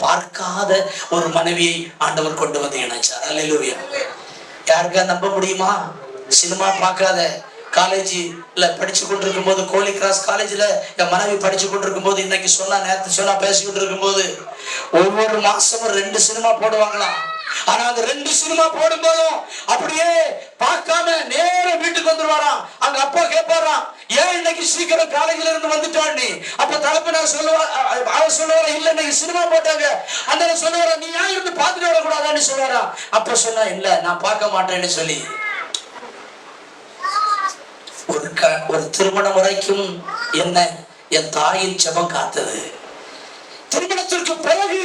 பார்க்காத ஒரு மனைவியை ஆண்டவர் கொண்டு வந்து இணைச்சார். அல்லேலூயா. யாருக்கா நம்ப முடியுமா? சினிமா பார்க்காத காலேஜ்ல படிச்சு கொண்டிருக்கும் போது, கோலி கிராஸ் காலேஜ்ல என் மனைவி படிச்சு கொண்டிருக்கும் போது, இன்னைக்கு சொன்னா நேற்று சொன்னா பேசிக்கிட்டு இருக்கும் போது ஒவ்வொரு மாசமும் 2 சினிமா போடுவாங்களாம். ஆனா அந்த 2 சினிமா போடும் போதும் அப்படியே பார்க்காம நேர வீட்டுக்கு வந்துருவாராம். அங்க அப்பா கேட்பாராம், ஏன் இன்னைக்கு சீக்கிரம் காலேஜ்ல இருந்து வந்துட்டான் நீ? அப்ப தகப்பனார் அவர் சொல்லுவாரா, இல்ல இன்னைக்கு சினிமா போட்டாங்க. அந்த சொல்லுவாரா, நீ ஏன் இருந்து பார்த்துட்டு வரக்கூடாதான்னு சொல்லுவாரா. அப்ப சொன்னா, இல்ல நான் பார்க்க மாட்டேன்னு சொல்லி ஒரு திருமணம் வரைக்கும் என்ன என் தாயின் ஜெபம் காத்தது. திருமணத்திற்கு பிறகு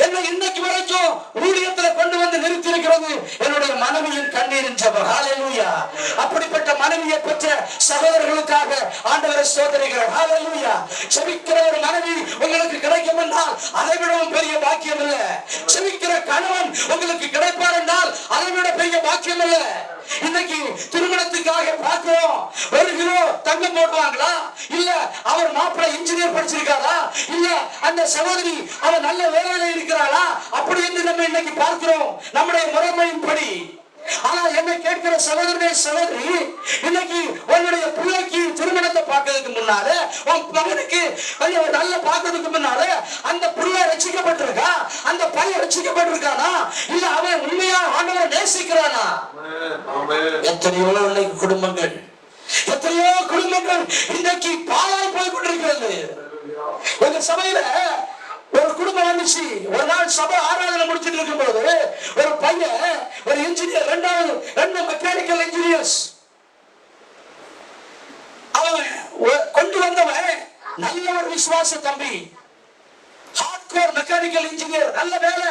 என்ன இன்னைக்கு வரைக்கும் ஊழியத்துல கொண்டு வந்து நிறுத்தி இருக்கிறது என்னுடைய மனைவியின் கண்ணீரின் ஜெபம். ஹல்லேலூயா. அப்படிப்பட்ட மனைவியை பெற்ற சகோதரர்களுக்காக ஆண்டவரை ஸ்தோத்திரிக்கிறேன். ஹல்லேலூயா. செபிக்கிற ஒரு மனைவி உங்களுக்கு கிடைக்கும் என்றால் அதை விடவும் பெரிய பாக்கியம் இல்ல. செபிக்கிற கணவன் உங்களுக்கு கிடைப்பார் என்றால் அதை விட பெரிய பாக்கியம் இல்ல. இன்னைக்கு திருமணத்துக்காக பார்க்கிறோம். ஒரு கிலோ தங்கம் போடுவாங்களா? இல்ல அவர் மாப்பிள்ளை இன்ஜினியர் படிச்சிருக்காரா? இல்ல அந்த சகோதரி அவர் நல்ல வேலையில இருக்கிறாளா? அப்படி என்று நம்ம இன்னைக்கு பார்க்கிறோம் நம்முடைய முறைமையின்படி. ஆனா என்ன கேட்கிற சகோதரனே சகோதரி, இன்னைக்கு உன்னுடைய பிள்ளைக்கு திருமணத்தை பார்க்கறதுக்கு முன்னால, உன் மகனுக்கு நல்ல பார்க்கறதுக்கு முன்னால அந்த பிள்ளை ரட்சிக்கப்பட்டிருக்கா? அந்த பையன் ரட்சிக்கப்பட்டிருக்கானா? இல்ல அவன் உண்மையா ஆண்டவரை நேசிக்கிறானா? எத்தனையோ குடும்பங்கள் இன்றைக்கு பாழாய் போய் கொண்டிருக்கிறது. எங்க சபையில ஒரு குடும்பம் வந்துச்சு. ஒரு நாள் சபை ஆராதனை முடிச்சிட்டு இருக்கும் போது ஒரு பையன், ஒரு இன்ஜினியர், ரெண்டு மெக்கானிக்கல் இன்ஜினியர்ஸ், அவன் கொண்டு வந்தவன் நல்ல ஒரு விசுவாச தம்பி, ஹார்ட்கோர் மெக்கானிக்கல் இன்ஜினியர், நல்ல வேலை,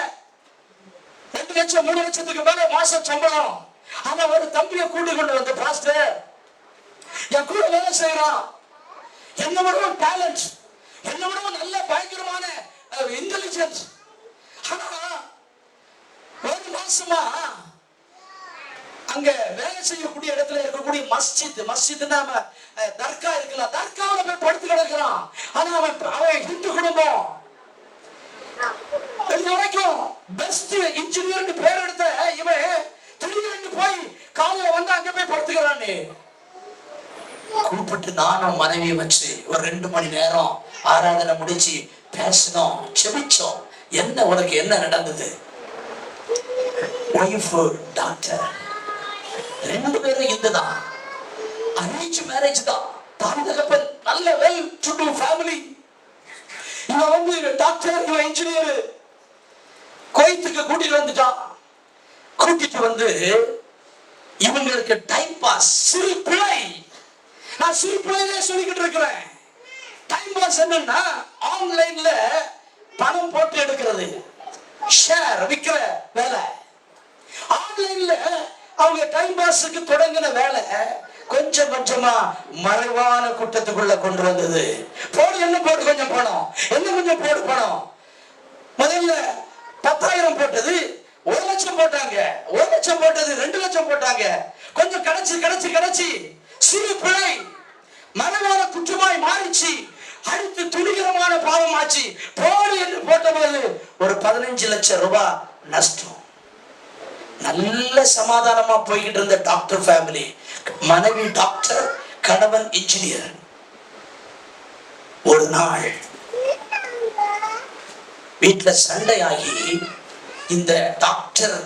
2 லட்சம் 3 லட்சத்துக்கு மேல மாசம் சம்பளம். ஆனா ஒரு தம்பியை கூட்டி கொண்டு வந்து, பாஸ்டர் என் கூட வேலை செய்யறான், என்ன விடவும் டேலண்ட், என்ன விடவும் நல்ல பயங்கரமான இன்டெலிஜென்ஸ். ஆனா ஒரு மாசமா அங்க வேலை செய்யக்கூடிய இடத்துல இருக்கக்கூடிய மஸ்ஜித் தர்கா இருக்குல்ல, தர்காவில போய் படுத்து கிடக்கிறான். ஆனா அவன் ஹிந்து குடும்பம். இது வரைக்கும் பெஸ்ட் இன்ஜினியர் பேர் எடுத்த இவன் திடீர்னு போய் காலையில வந்து அங்க போய் படுத்துக்கிறான்னு கூப்பிட்டு நானும் மனைவியை வச்சு ஒரு 2 மணி நேரம் ஆராதனை முடிச்சு பேசணும், செபிச்சோம். என்ன உனக்கு என்ன நடந்தது? ஒய்ஃப் டாக்டர், 2 பேரும் இந்துதான், அரேஞ்ச் மேரேஜ் தான், தாய் தகப்பன் நல்ல வெல் டு டு ஃபேமிலி. இவன் வந்து டாக்டர், இவன் இன்ஜினியர். கோயத்துக்கு கூட்டிட்டு வந்துட்டான். கூட்டிட்டு வந்து இவங்களுக்கு டைம் பாஸ், சிறு பிள்ளை. நான் சிறு பிள்ளையிலே சொல்லிக்கிட்டு இருக்கிறேன். டைம் பாஸ் என்னன்னா ஆன்லைன்ல பணம் போட்டு எடுக்கிறது, ஷேர் விக்கிற வேலை. ஆன்லைன்ல அவங்க டைம் பாஸுக்கு தொடங்கின வேலை கொஞ்சம் கொஞ்சமா மறைவான கூட்டத்துக்குள்ள கொண்டு வந்தது. போடு, என்ன போடு கொஞ்சம் பணம், என்ன கொஞ்சம் போடு பணம். முதல்ல 10,000 போட்டது 1 லட்சம் போட்டாங்க, 1 லட்சம் போட்டது 2 லட்சம் போட்டாங்க. கொஞ்சம் கிடைச்சு சிறு பிழை மறைவான குற்றமாய் மாறிச்சு. அடுத்து துணிகரமான பாவமாச்சு. போடு என்று போட்டபோது ஒரு 15 லட்சம் ரூபாய் நஷ்டம். நல்ல சமாதானமா போய்கிட்டு இருந்த டாக்டர் ஃபேமிலி, மனைவி டாக்டர், கணவன் இன்ஜினியர். ஒரு நாள் வீட்டுல சண்டையாகி இந்த டாக்டர்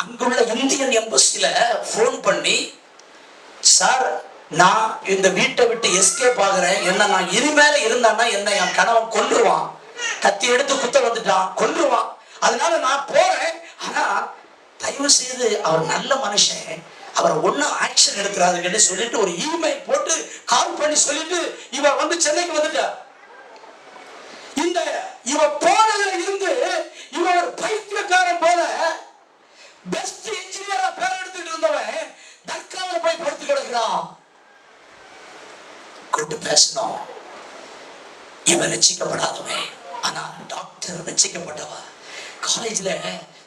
அங்குள்ள இந்தியன் எம்பசில போன் பண்ணி, சார் நான் இந்த வீட்டை விட்டு எஸ்கேப் ஆகுறேன், என்ன நான் இனிமேல இருந்தான்னா என்ன என் கணவன் கொன்றுவான், கத்தி எடுத்து குத்த வந்துட்டான், கொன்றுவான், அதனால நான் போறேன். ஆனா தயவு செய்து அவர் நல்ல மனுஷன், அவரை ஒன்னும் ஆக்ஷன் எடுக்கிறாருன்னு சொல்லிட்டு ஒரு இமெயில் போட்டு கால் பண்ணி சொல்லிட்டு இவ வந்து சென்னைக்கு வந்துட்டா. இந்த இவ போனதுல இருந்து இவ ஒரு பைத்தியக்காரன் போல பெஸ்ட் இன்ஜினியரா பேர் எடுத்துட்டு இருந்தவன் தர்காவில போய் படுத்து கிடக்கிறான். கூட்டு பேசணும். இவன் ரட்சிக்கப்படாதவன், ஆனா டாக்டர் ரட்சிக்கப்பட்டவ. காலேஜ்ல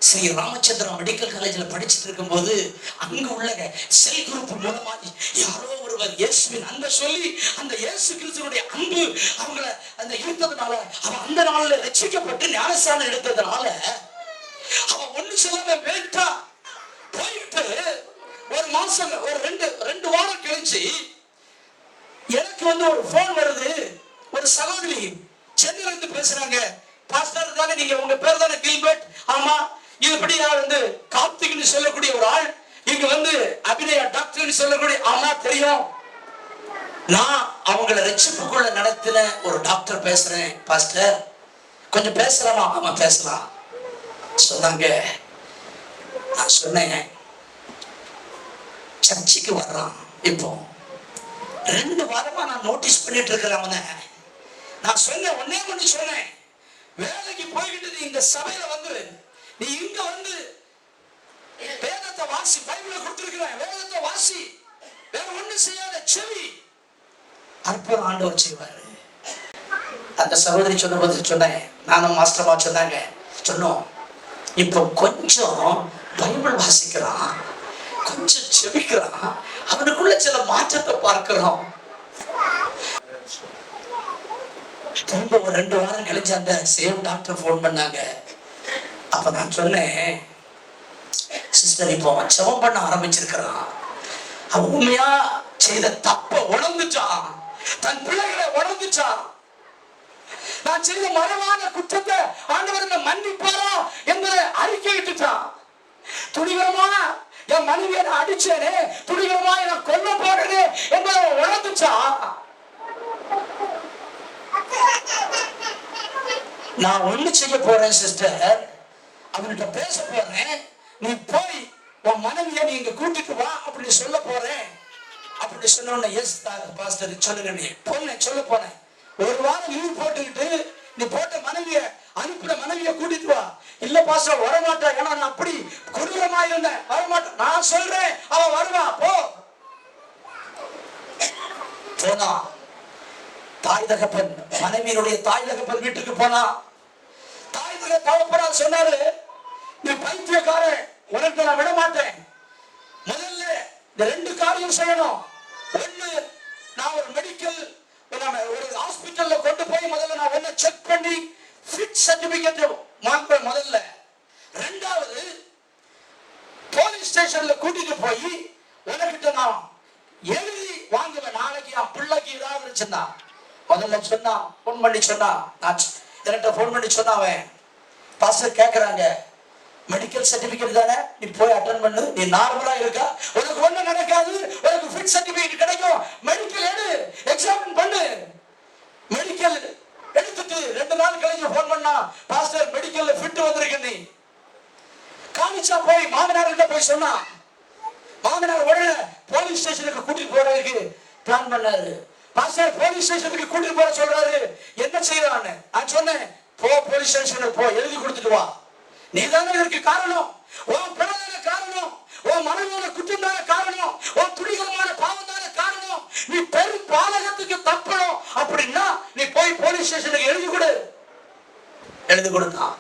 ஸ்ரீ ராமச்சந்திரா மெடிக்கல் காலேஜ்ல படிச்சுட்டு இருக்கும் போது அங்க உள்ள செல் குரூப் மூலமா யாரோ ஒருவர் இயேசுவின் அன்பை சொல்லி அந்த இயேசு கிறிஸ்துவினுடைய அன்பு அவங்கள அந்த இருந்ததுனால அவன் அந்த நாள்ல ரட்சிக்கப்பட்டு ஞானஸ்தானம் எடுத்ததுனால அவன் ஒண்ணு சொல்லாம வேண்டா போயிட்டு ஒரு மாசம் ஒரு ரெண்டு வாரம் கழிச்சு எனக்கு வந்து ஒரு போன் வருது. ஒரு சகோதரி சென்னையில இருந்து பேசுறாங்க. பாஸ்டர் தானே நீங்க, உங்க பேர் தானே கில்பர்ட்? ஆமா. இதுபடியா வந்து கார்த்திக்னு சொல்லக்கூடிய ஒரு ஆள் இங்க வந்து அபிநயா டாக்டர் சொல்லக்கூடிய, ஆமா தெரியும், நான் அவங்கள ரட்சிப்புக்குள்ள நடத்தின ஒரு டாக்டர் பேசுறேன் பாஸ்டர், கொஞ்சம் பேசலாமா? ஆமா பேசலாம் சொன்னாங்க. நான் சொன்னேன், சர்ச்சுக்கு வர்றான், இப்போ 2 வாரமா நான் நோட்டீஸ் பண்ணிட்டு இருக்கிறேன் அவனை. நான் சொன்னேன், ஒன்னே ஒண்ணு சொன்னேன், வேலைக்கு போய்கிட்டு நீ இந்த சபையில வந்து நீ இங்க வந்து வேதத்தை வாசி, பைபிளை கொடுத்திருக்கிறேன், வேதத்தை வாசி, வேற ஒண்ணு செய்யாத, செவி, அற்புதம் ஆண்டவர் செய்வாரு. அந்த சகோதரி சொன்ன போது சொன்னேன், நானும் மாஸ்டர்மா சொன்னாங்க, சொன்னோம், இப்போ கொஞ்சம் பைபிள் வாசிக்கிறான், கொஞ்சம் செபிக்கிறான், அவனுக்குள்ள சில மாற்றத்தை பார்க்கிறோம். திரும்ப ஒரு 2 வாரம் கழிச்சு அந்த சேம் டாக்டர் போன் பண்ணாங்க. அப்ப நான் சொன்னேன், சிஸ்டர் இப்போ அவன் ஜெபம் பண்ண ஆரம்பிச்சிருக்கிறான், அவன் உண்மையா செய்த தப்ப உணர்ந்துட்டான், தன் பிள்ளைகளை உணர்ந்துட்டான், நான் செய்த மறைவான குற்றத்தை ஆண்டவர் மன்னிப்பாரா என்பதை அறிக்கையிட்டுட்டான். துணிகரமா என் மனைவியை நான் அடிச்சேனே, துணிகரமா நான் கொல்ல போறேனே என்பதை உணர்ந்துட்டான். நான் ஒண்ணு செய்ய போறேன் சிஸ்டர், அவன்கிட்ட பேச போறேன், நீ போய் உன் மனைவியை நீங்க கூட்டிட்டு வா அப்படி சொல்ல போறேன் அப்படி சொன்ன. எஸ் பாஸ்டர் சொல்லுங்க, நீ போனேன் சொல்ல போனேன். 1 வாரம் லீவ் போட்டுக்கிட்டு நீ போட்ட மனைவிய அனுப்புற மனைவியை கூட்டிட்டு வா. இல்ல பாஸ்டர் வரமாட்டேன், ஏன்னா நான் அப்படி கொடூரமா இருந்தேன், வரமாட்டேன். நான் சொல்றேன் அவன் வருவா, போ. போனா தாய் தகப்பன், மனைவியினுடைய தாய் தகப்பன் வீட்டுக்கு போனா, தாய் தகப்பன் சொன்னாரு, நீ பைத்தியக்காரன், உனக்கு நான் விட மாட்டேன். முதல்ல இந்த 2 காரியம் செய்யணும். ஒண்ணு, நான் ஒரு மெடிக்கல் ஒரு ஹாஸ்பிட்டல்ல கொண்டு போய் முதல்ல நான் ஒண்ணு செக் பண்ணி ஃபிட் சர்டிபிகேட் வாங்குவேன் முதல்ல. 2வது, போலீஸ் ஸ்டேஷன்ல கூட்டிட்டு போய் உனக்கிட்ட நான் எழுதி வாங்குவேன். நாளைக்கு என் பிள்ளைக்கு ஏதாவது இருந்துச்சுன்னா முதல்ல சொன்னா, போன் பண்ணி சொன்னா, நான் என்கிட்ட போன் பண்ணி சொன்னாவன், பாஸ்டர் கேட்கறாங்க, மெடிக்கல் சர்டிபிகேட் தானே, நீ போய் அட்டெண்ட் பண்ணு, நீ நார்மலா இருக்கா, உனக்கு ஒண்ணு நடக்காது, உனக்கு ஃபிட் சர்டிபிகேட் கிடைக்கும், மெடிக்கல் எடு, எக்ஸாமின் பண்ணு. மெடிக்கல் எடுத்துட்டு 2 நாள் கழிச்சு போன் பண்ணா, பாஸ்டர் மெடிக்கல்ல ஃபிட் வந்திருக்கு, நீ காமிச்சா. போய் மாமனார்கிட்ட போய் சொன்னா, மாமனார் உடனே போலீஸ் ஸ்டேஷனுக்கு கூட்டிட்டு போறதுக்கு பிளான் பண்ணாரு. பாஸ்டர் போலீஸ் ஸ்டேஷனுக்கு கூட்டிட்டு போற சொல்றாரு, என்ன செய்யறான்னு. நான் சொன்னேன், போ போலீஸ் ஸ்டேஷனுக்கு போ, எழுதி கொடுத்துட்டு வா. நீதானே இதற்கு காரணம், உன் பிறதான காரணம், உன் மனைவியோட குற்றம் தானே காரணம், உன் துணிகரமான பாவம் தானே காரணம், நீ பெரும் பாதகத்துக்கு தப்பணும் அப்படின்னா நீ போய் போலீஸ் ஸ்டேஷனுக்கு எழுதி கொடு. எழுதி கொடுத்தான்.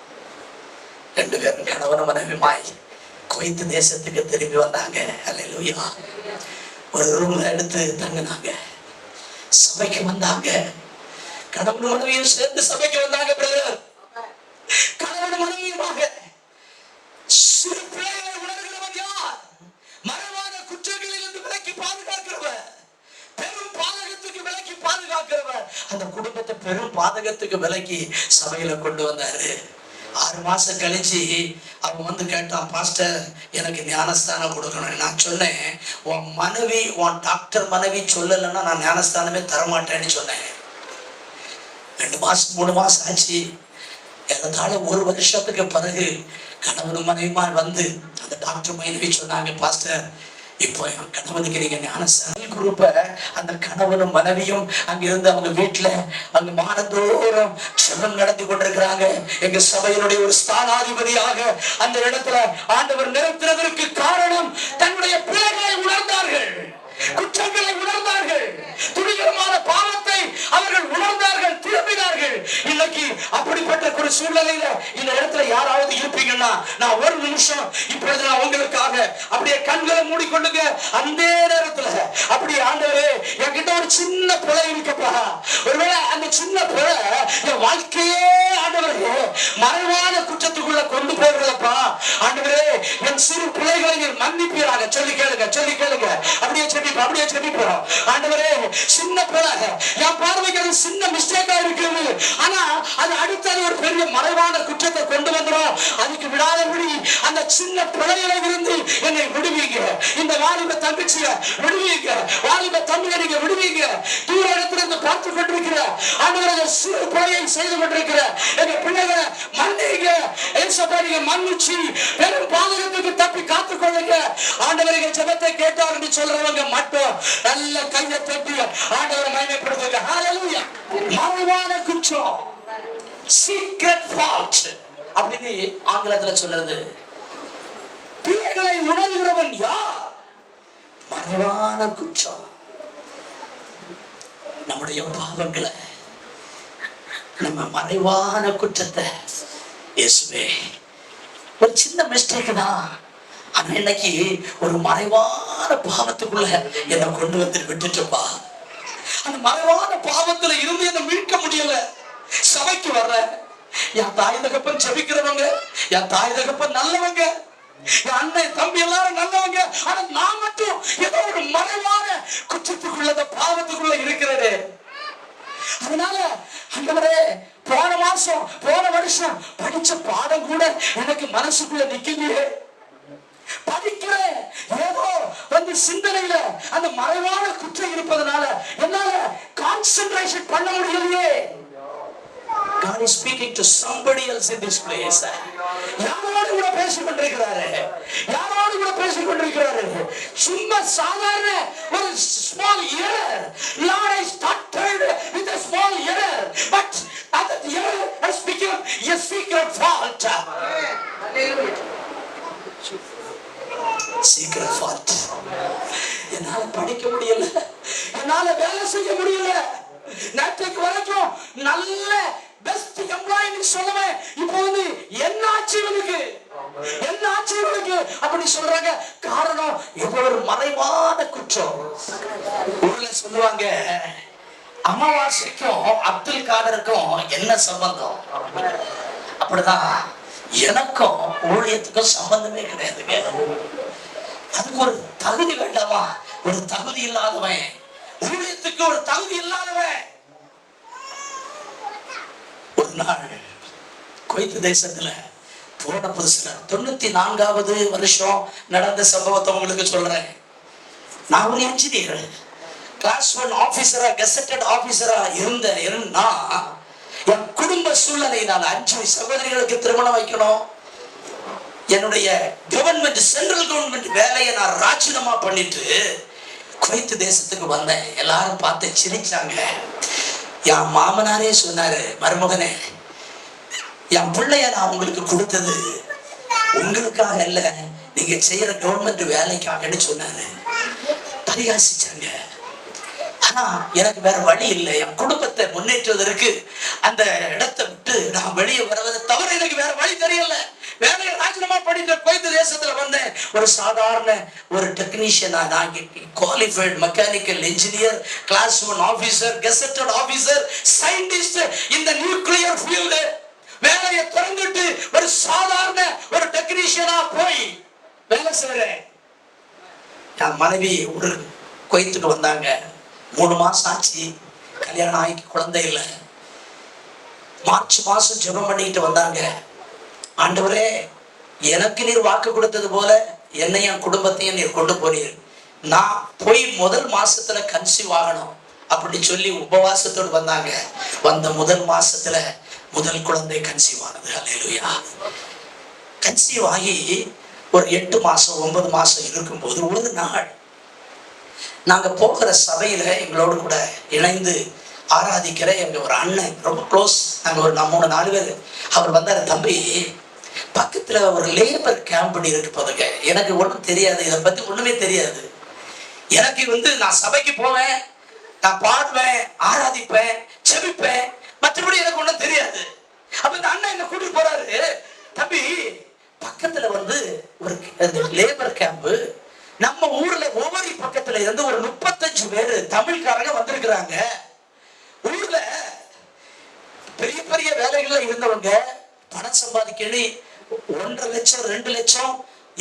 2 பேரும் கணவன் மனைவிமாய் குவைத் தேசத்துக்கு திரும்பி வந்தாங்க. அல்லேலூயா. ஒரு ரூம்ல எடுத்து தங்கினாங்க. சபைக்கு வந்தாங்க. கணவன் மனைவியும் சேர்ந்து சபைக்கு வந்தாங்க. பிரதர், கணவன் மனைவியுமாக சிறு பிள்ளைகளை உணர்கிறவன் யார்? மறைவான குற்றங்களில் இருந்து விலக்கி பாதுகாக்கிறவர், பெரும் பாதகத்துக்கு விலக்கி பாதுகாக்கிறவர். அந்த குடும்பத்தை பெரும் பாதகத்துக்கு விலக்கி சபையில கொண்டு வந்தாரு. 6 மாசம் கழிச்சு அவன் வந்து கேட்டான், பாஸ்டர் எனக்கு ஞானஸ்தானம் கொடுக்கணும். நான் சொன்னேன், உன் மனைவி, உன் டாக்டர் மனைவி சொல்லலைன்னா நான் ஞானஸ்தானமே தரமாட்டேன்னு சொன்னேன். 2 மாசம் 3 மாசம் ஆச்சு. ஏறத்தாழ 1 வருஷத்துக்கு பிறகு கணவனும் மனைவியுமா வந்து அந்த டாக்டர் மனைவி சொன்னாங்க, பாஸ்டர் இப்போ என் கணவனுக்கு நீங்க ஞானஸ்தானம் குரூப்ப. அந்த கணவனும் மனைவியும் அங்க இருந்து அவங்க வீட்டுல அங்க மாதந்தோறும் ஜெபம் நடத்தி கொண்டிருக்கிறாங்க. எங்க சபையினுடைய ஒரு ஸ்தானாதிபதியாக அந்த இடத்துல ஆண்டவர் நிறுத்துறதற்கு காரணம், தன்னுடைய பிள்ளைகளை உணர்ந்தார்கள், குற்றங்களை உணர்ந்தார்கள், துணிகரமான பாவத்தை அவர்கள் உணர்ந்தார்கள், திரும்பினார்கள். இன்னைக்கு அப்படிப்பட்ட ஒரு சூழ்நிலையில இந்த இடத்துல யாராவது இருப்பீங்கன்னா, நான் 1 நிமிஷம் இப்பொழுது நான் உங்களுக்காக அப்படியே கண்களை மூடிக்கொள்ளுங்க. அந்த நேரத்துல அப்படியே, ஆண்டவரே என்கிட்ட ஒரு சின்ன பிழை இருக்கப்பா, ஒருவேளை அந்த சின்ன பிழை என் வாழ்க்கையே ஆண்டவரே மறைவான குற்றத்துக்குள்ள கொண்டு போகிறதப்பா, ஆண்டவரே என் சிறு பிள்ளைகளை நீர் மன்னிப்பீராக. சொல்லி கேளுங்க, சொல்லி கேளுங்க. அப்படியே செபிப்போம். ஆண்டவரே சின்ன பிழை, என் பார்வைக்கு அது சின்ன மிஸ்டேக்கா இருக்கிறது, ஆனா அது அடுத்தது ஒரு பெரிய மறைவான குற்றத்தை கொண்டு வந்துடும். அதுக்கு விடாதபடி அந்த சின்ன பிழையில இருந்து என்னை விடுவீங்க. இந்த வாலிப தங்கச்சிய விடுவீங்க, வாலிப தம்பியை நீங்க விடுவீங்க. தூர இடத்துல இருந்து பார்த்து கொண்டிருக்கிற ஆண்டவரை அந்த சிறு பிழையை செய்து கொண்டிருக்கிற எங்க பிள்ளைகளை மன்னிங்க ஏசப்பா. நீங்க மன்னிச்சு பெரும் பாதகத்துக்கு தப்பி காத்துக்கொள்ளுங்க ஆண்டவருக்கு. ஜெபத்தை கேட்டார் சொல்றவங்க மட்டும் நல்ல கையை தட்டி ஆண்டவரை மகிமைப்படுத்துங்க. ஹல்லேலூயா. மறைவான குற்றம், சீக்ரெட் ஃபால்ட் அப்படின்னு ஆங்கிலத்துல சொல்றது. பிள்ளைகளை உணர்கிறவன் யார்? மறைவான குற்றம். நம்முடைய பாவங்களை, நம்ம மறைவான குற்றத்தை இயேசுவே ஒரு சின்ன மிஸ்டேக் தான், ஆனா இன்னைக்கு ஒரு மறைவான பாவத்துக்குள்ள என்னை கொண்டு வந்து விட்டுட்டுப்பா. அந்த மறைவான பாவத்துல இருந்து என்ன மீட்க முடியல. சபைக்கு வர்ற என் தாய் தகப்பன் ஜெபிக்கிறவங்க, என் தாய் தகப்பன் நல்லவங்க, என் அண்ணன் தம்பி எல்லாரும் நல்லவங்க, ஆனா நான் மட்டும் ஏதோ ஒரு மறைவான குற்றத்துக்குள்ள பாவத்துக்குள்ள இருக்கிறது. அதனால ஆண்டவரே போன மாசம் போன வருஷம் படிச்ச பாடம் கூட எனக்கு மனசுக்குள்ள நிக்கலையே. படிக்கிறேன் ஏதோ வந்து சிந்தனையில அந்த மறைவான குற்றம் இருப்பதனால என்னால கான்சென்ட்ரேஷன் பண்ண முடியலையே. God is speaking to somebody else in this place. யாரோடு கூட பேசிக் கொண்டிருக்கிறாரு, யாரோடு கூட பேசிக் கொண்டிருக்கிறாரு. சும்மா சாதாரண ஒரு small error. Lord, I started with a small error, but that error has become a secret fault. Secret fault. என்னால படிக்க முடியல, என்னால வேலை செய்ய முடியல. நேற்றுக்கு வரைக்கும் நல்ல பெஸ்ட் எம்ப்ளாயி சொல்லுவேன், இப்போ வந்து என்ன ஆச்சு இவனுக்கு, என்ன ஆச்சு இவனுக்கு அப்படி சொல்றாங்க. காரணம் இது ஒரு மறைவான குற்றம். ஊர்ல சொல்லுவாங்க, அமாவாசைக்கும் அப்துல் காதருக்கும் என்ன சம்பந்தம்? அப்படிதான் எனக்கும் ஊழியத்துக்கும் சம்பந்தமே கிடையாதுங்க. அதுக்கு ஒரு தகுதி வேண்டாமா? ஒரு தகுதி இல்லாதவன், ஊழியத்துக்கு ஒரு தகுதி இல்லாதவன். ஒரு நாள் குவைத் தேசத்துல போன புதுசுல 94வது வருஷம் நடந்த சம்பவத்தை உங்களுக்கு சொல்றேன். நான் ஒரு இன்ஜினியர், கிளாஸ் 1 ஆபீசரா, கெசட்டட் ஆபீசரா இருந்தா என் குடும்ப சூழ்நிலை, நான் 5 சகோதரிகளுக்கு திருமணம் வைக்கணும், என்னுடைய கவர்மெண்ட் சென்ட்ரல் கவர்மெண்ட் வேலையை நான் ராஜினாமா பண்ணிட்டு குவைத் தேசத்துக்கு வந்தேன். எல்லாரும் பார்த்து சிரிச்சாங்க. என் மாமனாரே சொன்னாரு, மருமகனே, என் பிள்ளைய நான் உங்களுக்கு கொடுத்தது உங்களுக்காக இல்ல, நீங்க செய்யற கவர்மெண்ட் வேலைக்காகன்னு சொன்னாரு. பரிகாசிச்சாங்க. ஆனா எனக்கு வேற வழி இல்லை. என் குடும்பத்தை முன்னேற்றுவதற்கு அந்த இடத்தை விட்டு நான் வெளியே வருவதை தவிர எனக்கு வேற வழி தெரியல. வேலையை ராஜினாமா பண்ணிட்டு குவைத் தேசத்துல வந்தேன். ஒரு சாதாரண ஒரு டெக்னீஷியனா, நான் qualified mechanical engineer, class 1 officer, gazetted officer, scientist இந்த நியூக்ளியர் ஃபீல்டு வேலையை திறந்துட்டு ஒரு சாதாரண ஒரு டெக்னீஷியனா போய் வேலை செய்றேன். என் மனைவி ஒரு குவைத்துக்கு வந்தாங்க. 3 மாசம் ஆச்சு, கல்யாணம் ஆகி குழந்தை இல்லை. மார்ச் மாசம் ஜெபம் பண்ணிட்டு வந்தாங்க. ஆண்டவரே, எனக்கு நீர் வாக்கு கொடுத்தது போல என்னை என் குடும்பத்தையும் நீர் கொண்டு போறீர். நான் போய் முதல் மாசத்துல கன்சீவ் ஆகணும் அப்படி சொல்லி உபவாசத்தோடு வந்தாங்க. வந்த முதல் மாசத்துல முதல் குழந்தை கன்சீவ் ஆனது. அல்லேலூயா. கன்சீவ் ஆகி ஒரு 8 மாசம் 9 மாசம் இருக்கும்போது ஒரு நாள் நாங்க போகிற சபையில எங்களோடு கூட இணைந்து ஆராதிக்கிற எங்க ஒரு அண்ணன், ரொம்ப க்ளோஸ், நாங்க ஒரு 3-4 பேர். அவர் வந்தாரு, தம்பி பக்கத்துல ஒரு லேபர் கேம்ப் இருக்கு போதுங்க. எனக்கு ஒன்றும் தெரியாது, இதை பத்தி ஒண்ணுமே தெரியாது. எனக்கு வந்து நான் சபைக்கு போவேன், நான் பாடுவேன், ஆராதிப்பேன், செபிப்பேன், மற்றபடி எனக்கு ஒண்ணும் தெரியாது. அப்ப இந்த அண்ணன் என்ன கூட்டிட்டு போறாரு, தம்பி பக்கத்துல வந்து ஒரு லேபர் கேம்ப், நம்ம ஊர்ல ஒவ்வொரு பக்கத்துல இருந்து ஒரு 35 பேர் தமிழ்காரங்க வந்திருக்கிறாங்க. ஊர்ல பெரிய பெரிய வேலைகள்ல இருந்தவங்க பணம் சம்பாதிக்கணும், 1.5 லட்சம் 2 லட்சம்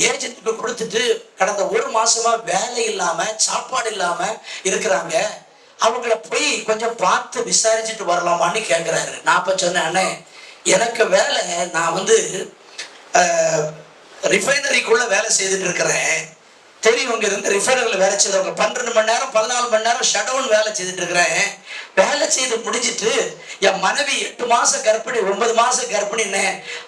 ஏஜென்ட்டுக்கு கொடுத்துட்டு கடந்த 1 மாசமா வேலை இல்லாம சாப்பாடு இல்லாம இருக்கிறாங்க. அவங்கள போய் கொஞ்சம் பார்த்து விசாரிச்சுட்டு வரலாமான்னு கேட்கிறாரு. நான் இப்ப சொன்னேன், அண்ணே எனக்கு வேலை, நான் வந்து ரிஃபைனரிக்குள்ள வேலை செய்துட்டு இருக்கிறேன். தெரியும், இங்க இருந்து ரிஃபைனரில் வேலை செய்தவங்க 12 மணி நேரம் 14 மணி நேரம் ஷட் டவுன் வேலை செய்துட்டு இருக்கிறேன். வேலை செய்து முடிஞ்சிட்டு என் மனைவி 8 மாசம் கர்ப்பிணி 9 மாசம் கர்ப்பிணின்னு,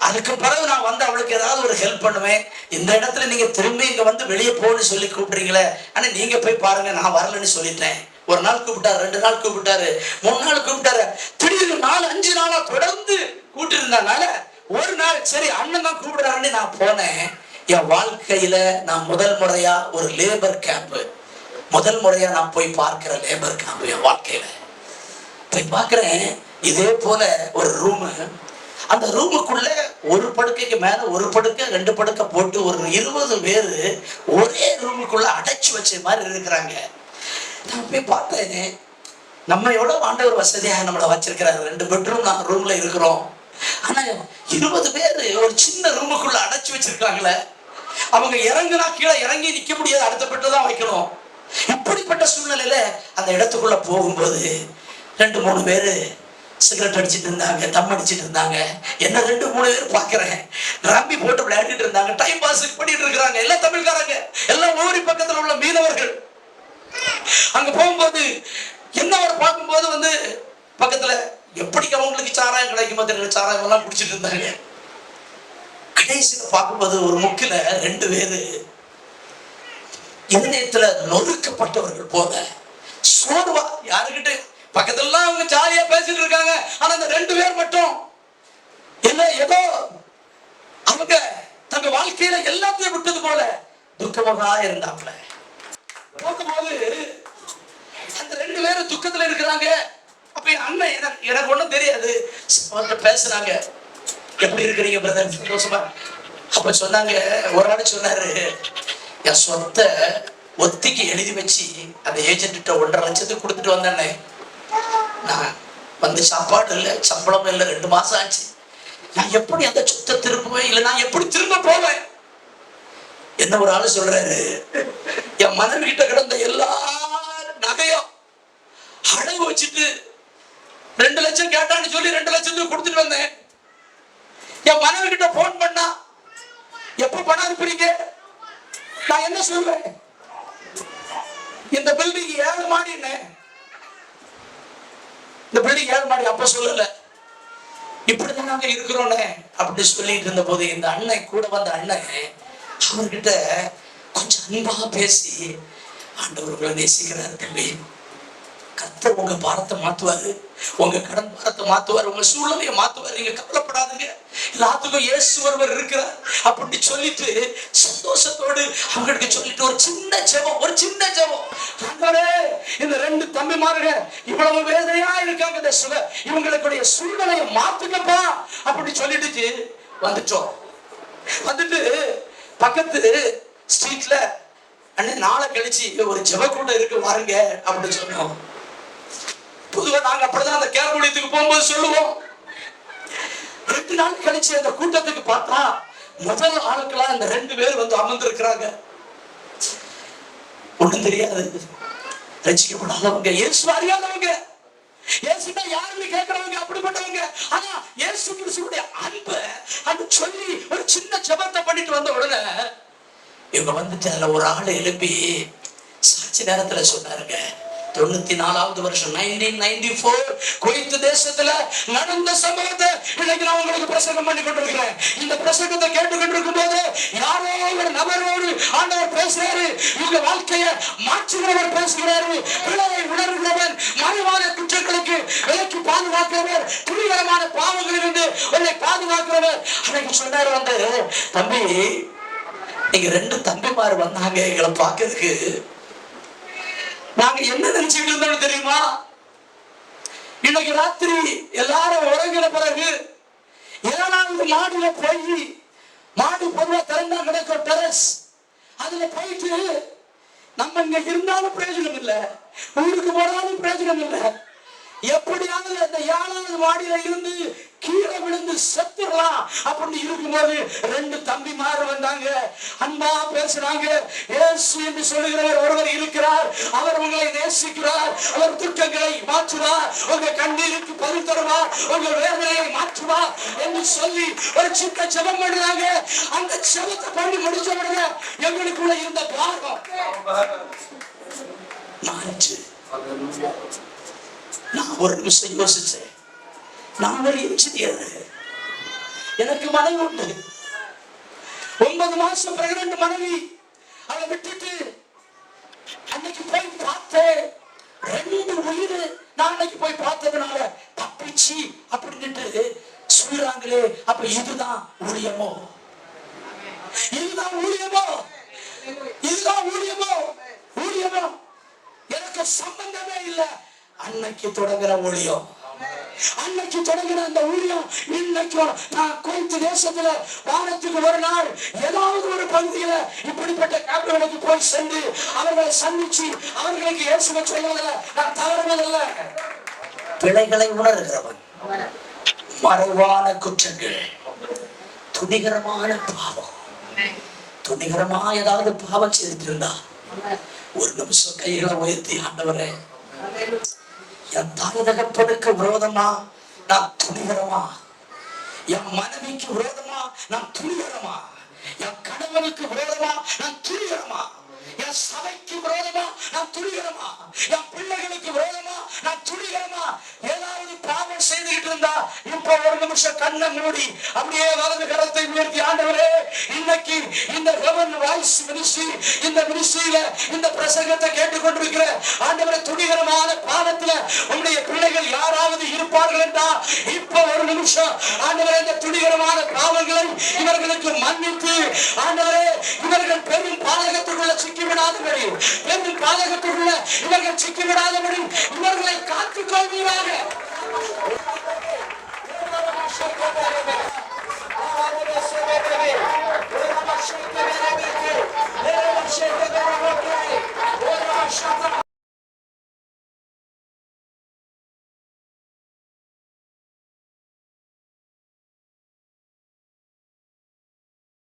அதுக்கு பிறகு நான் வந்து அவளுக்கு ஏதாவது ஒரு ஹெல்ப் பண்ணுவேன். இந்த இடத்துல நீங்க திரும்பி இங்க வந்து வெளியே போன்னு சொல்லி கூப்பிடுறீங்களே, ஆனா நீங்க போய் பாருங்க, நான் வரலன்னு சொல்லிட்டேன். ஒரு நாள் கூப்பிட்டாரு, 2 நாள் கூப்பிட்டாரு, 3 நாள் கூப்பிட்டாரு, திடீர்னு 4-5 நாளா தொடர்ந்து கூப்பிட்டு இருந்தனால ஒரு நாள் சரி அண்ணன் தான் கூப்பிடுறாருன்னு நான் போனேன். என் வாழ்க்கையில நான் முதல் முறையா ஒரு லேபர் கேம்ப், முதல் முறையா நான் போய் பார்க்கிற லேபர் கேம்ப் என் வாழ்க்கையில போய் பார்க்கிறேன். இதே போல ஒரு ரூமு, அந்த ரூமுக்குள்ள ஒரு படுக்கைக்கு மேல ஒரு படுக்கை 2 படுக்கை போட்டு ஒரு 20 பேர் ஒரே ரூமுக்குள்ள அடைச்சு வச்ச மாதிரி இருக்கிறாங்க. நான் போய் பார்த்தேன், நம்ம எவ்வளவு ஆண்டவர் வசதியாக நம்மளை வச்சிருக்கிறாரு. 2 பெட்ரூம் நான் ரூம்ல இருக்கிறோம், ஆனா 20 பேர் ஒரு சின்ன ரூமுக்குள்ள அடைச்சு வச்சிருக்காங்களே. அவங்க இறங்குனா கீழே இறங்கி நிக்க முடியாது, அடுத்த பெட்டு தான் வைக்கணும். இப்படிப்பட்ட சூழ்நிலையில அந்த இடத்துக்குள்ள போகும்போது 2-3 பேரு சிகரெட் அடிச்சுட்டு இருந்தாங்க, தம் அடிச்சுட்டு இருந்தாங்க. என்ன 2-3 பேர் பாக்குறேன், ரம்பி போட்டு விளையாடிட்டு இருந்தாங்க, டைம் பாஸ் பண்ணிட்டு இருக்கிறாங்க. எல்லாம் தமிழ்காரங்க, எல்லாம் ஊரி பக்கத்துல உள்ள மீனவர்கள். அங்க போகும்போது என்ன ஒரு பார்க்கும்போது வந்து பக்கத்துல எப்படி அவங்களுக்கு சாராயம் கிடைக்குமோ தெரியல, சாராயம் எல்லாம் குடிச்சிட்டு இருந்தாங்க. கடைசியில பார்க்கும்போது ஒரு முக்கில 2 பேரு இதயத்துல நொறுக்கப்பட்டவர்கள் போல சோர்வா, யாருக்கிட்ட பக்கத்துல அவங்க ஜாலியா பேசிட்டு இருக்காங்க, ஆனா அந்த 2 பேர் மட்டும் என்ன ஏதோ அவங்க தங்க வாழ்க்கையில எல்லாத்தையும் விட்டது போல துக்கமாக இருந்தாங்க. போகும்போது அந்த 2 பேரும் துக்கத்துல இருக்கிறாங்க. அப்ப என் அண்ணன் எனக்கு ஒண்ணும் தெரியாது, அவர்கிட்ட பேசுனாங்க, எப்படி இருக்கிறீங்க பிரதர், சந்தோஷமா? அப்ப சொன்னாங்க, ஒரு ஆள் சொன்னாரு, என் சொத்தை ஒத்திக்கு எழுதி வச்சு அந்த ஏஜென்ட் 1.5 லட்சத்துக்கு கொடுத்துட்டு வந்தேன்னே. நான் வந்து சாப்பாடு இல்லை, சம்பளம் இல்லை, 2 மாசம் ஆச்சு. நான் எப்படி அந்த சொத்தை திருப்புவேன், இல்லை நான் எப்படி திரும்ப போவேன்? என்ன ஒரு ஆளு சொல்றாரு, என் மனைவி கிட்ட கிடந்த எல்லா நகையும் அடகு வச்சுட்டு 2 லட்சம் கேட்டான்னு சொல்லி 2 லட்சத்துக்கு கொடுத்துட்டு வந்தேன். என் மனைவி கிட்ட போன் பண்ணா, எப்ப பணம் அனுப்புறீங்க? நான் என்ன சொல்வேன்? இந்த பில்டிங் 7 மாடி, இந்த பில்டிங் 7 மாடி. அப்ப சொல்லல, இப்படிதான் நாங்க இருக்கிறோன்னு அப்படி சொல்லிட்டு இருந்த போது இந்த அண்ணன் கூட வந்த அண்ணன் அவர்கிட்ட கொஞ்சம் அன்பா பேசி, ஆண்டவர்களை நேசிக்கிறாரு தம்பி, கர்த்தர் உங்க பாரத்தை மாத்துவாரு, உங்க கடன் பாரத்தை மாத்துவாரு, உங்க சூழ்நிலையை மாத்துவாரு, நீங்க கவலைப்படாதுங்க, எல்லாத்துக்கும் இயேசு ஒருவர் இருக்கிறார் அப்படின்னு சொல்லிட்டு சந்தோஷத்தோடு அவங்களுக்கு சொல்லிட்டு ஒரு சின்ன ஜெபம், ஆண்டவரே இந்த 2 தம்பிமாருங்க இவ்வளவு வேதனையா இருக்காங்க, இந்த இவங்களுடைய சூழ்நிலையை மாத்துங்கப்பா அப்படி சொல்லிட்டு வந்துட்டோம். வந்துட்டு பக்கத்து ஸ்ட்ரீட்ல அண்ணே நாளை கழிச்சு ஒரு ஜெப கூட்டம் இருக்கு வாருங்க அப்படின்னு சொன்னோம். பொதுவா நாங்க அப்படிதான் அந்த கேரளத்துக்கு போகும்போது சொல்லுவோம். 2 நாள் கழிச்சு அந்த கூட்டத்துக்கு பார்த்தா முதல் ஆளுக்களா அந்த 2 பேர் வந்து அமர்ந்து இருக்கிறாங்க. ஒண்ணும் தெரியாது, ரசிக்கப்படாதவங்க, இயேசு அறியாதவங்க, இயேசுனா யாருன்னு கேட்கிறவங்க, அப்படிப்பட்டவங்க. ஆனா இயேசு கிறிஸ்துவுடைய அன்பை அது சொல்லி ஒரு சின்ன ஜெபத்தை பண்ணிட்டு வந்த உடனே இவங்க வந்துட்டு அதுல ஒரு ஆளை எழுப்பி சாட்சி நேரத்துல சொன்னாருங்க, 94வது வருஷம் 1994 குவைத் தேசத்துல நடந்த சம்பவத்தை இன்னைக்கு நான் உங்களுக்கு பிரசங்கம் பண்ணி கொண்டிருக்கிறேன். இந்த பிரசங்கத்தை கேட்டுக்கொண்டிருக்கும் போது யாரோ ஒரு நபரோடு ஆண்டவர் பேசுறாரு, இவங்க வாழ்க்கைய மாற்றுகிறவர் பேசுகிறாரு, பிழையை உணர்கிறவர், மறைவான குற்றங்களுக்கு விலக்கி பாதுகாக்கிறவர், துணிகரமான பாவங்களிலிருந்து உன்னை பாதுகாக்கிறவர். அன்னைக்கு சொன்னாரு வந்து, தம்பி நீங்க 2 தம்பிமார் வந்தாங்க எங்களை பார்க்கறதுக்கு, நாங்க என்ன நினைச்சுட்டு இருந்தோம் தெரியுமா? இன்னைக்கு ராத்திரி எல்லாரும் உறங்கின பிறகு 7வது மாடியில போய், மாடி பொதுவா திறந்தா கிடைக்கும் டெரஸ், அதுல போயிட்டு நம்ம இங்க இருந்தாலும் பிரயோஜனம் இல்லை, ஊருக்கு போனாலும் பிரயோஜனம் இல்லை, எப்படியாவது அந்த 7வது மாடியில இருந்து கீழே விழுந்து செத்துடலாம் அப்படின்னு இருக்கும்போது 2 தம்பிமார் வந்தாங்க, அன்பா பேசுறாங்க. இயேசு என்று சொல்லுகிறவர் ஒருவர் இருக்கிறார், அவர் உங்களை நேசிக்கிறார், அவர் துக்கங்களை மாற்றுவார், உங்க கண்ணீருக்கு பதில் தருவார், உங்க வேதனையை மாற்றுவார் என்று சொல்லி ஒரு சின்ன ஜெபம் பண்ணுறாங்க. அந்த ஜெபத்தை பண்ணி முடிச்ச உடனே எங்களுக்குள்ள இருந்த பாரம் மாறிச்சு. நான் ஒரு நிமிஷம் யோசிச்சேன். நான் ஒரு இன்ஜினியர், எனக்கு மனைவி உண்டு. 9 மாசம் பிரெக்னன்ட் மனைவி. அவளை விட்டுட்டு அன்னைக்கு போய் பார்த்தேன். 2 உயிர் நான் அன்னைக்கு போய் பார்த்ததுனால தப்பிச்சு அப்படின்ட்டு சொல்றாங்களே. அப்ப இதுதான் ஊழியமோ? இதுதான் ஊழியமோ? இதுதான் ஊழியமோ? ஊழியமோ? எனக்கு சம்பந்தமே இல்லை. அன்னைக்கு தொடங்குற ஊழியம், அன்னைக்கு தொடங்கின அந்த ஊழியம் இன்னைக்கும் நான் குவைத் தேசத்துல வாரத்துக்கு ஒரு நாள் ஏதாவது ஒரு பகுதியில இப்படிப்பட்ட கேப்களுக்கு போய் சென்று அவர்களை சந்திச்சு அவர்களுக்கு இயேசுவை சொல்வதில்லை நான் தவறுவதில்லை. பிழைகளை உணர்கிறவன், மறைவான குற்றங்கள், துணிகரமான பாவம், துணிகரமா ஏதாவது பாவம் செய்திருந்தா ஒரு நிமிஷம் கைகளை உயர்த்தி, ஆண்டவரே என் தாய் தகப்பனுக்கு விரோதமா நான் துணிகரமா, என் மனைவிக்கு விரோதமா நான் துணிகரமா, என் கணவனுக்கு விரோதமா நான் துணிகரமா, என் சபைக்கு விரோதமா நான் துணிகரமா, என் பிள்ளைகளுக்கு விரோதமா நான் துணிகரமா ஏதாவது பாவம் செய்துகிட்டு இருந்தா இப்ப ஒரு நிமிஷம் கண்ணை மூடி அப்படியே வலது கரத்தை உயர்த்தி, ஆண்டவரே இன்னைக்கு இந்த ரெவன் வாய்ஸ் மினிஸ்ட்ரி, இந்த மினிஸ்ட்ரியில இந்த பிரசங்கத்தை கேட்டுக்கொண்டிருக்கிற ஆண்டவரே, துணிகரமான பாவத்துல உங்களுடைய பிள்ளைகள் யாராவது இருப்பார்கள் என்றா இப்ப ஒரு நிமிஷம் ஆண்டவரே இந்த துணிகரமான பாவங்களை இவர்களுக்கு மன்னித்து, ஆண்டவரே இவர்கள் பெரும் பாதகத்துக்குள்ள சிக்கிவிடாதபடி, பெரும் பாதகத்துக்குள்ள இவர்கள் சிக்கிவிடாதபடி இவர்களை காத்துக் கொள்வீராக.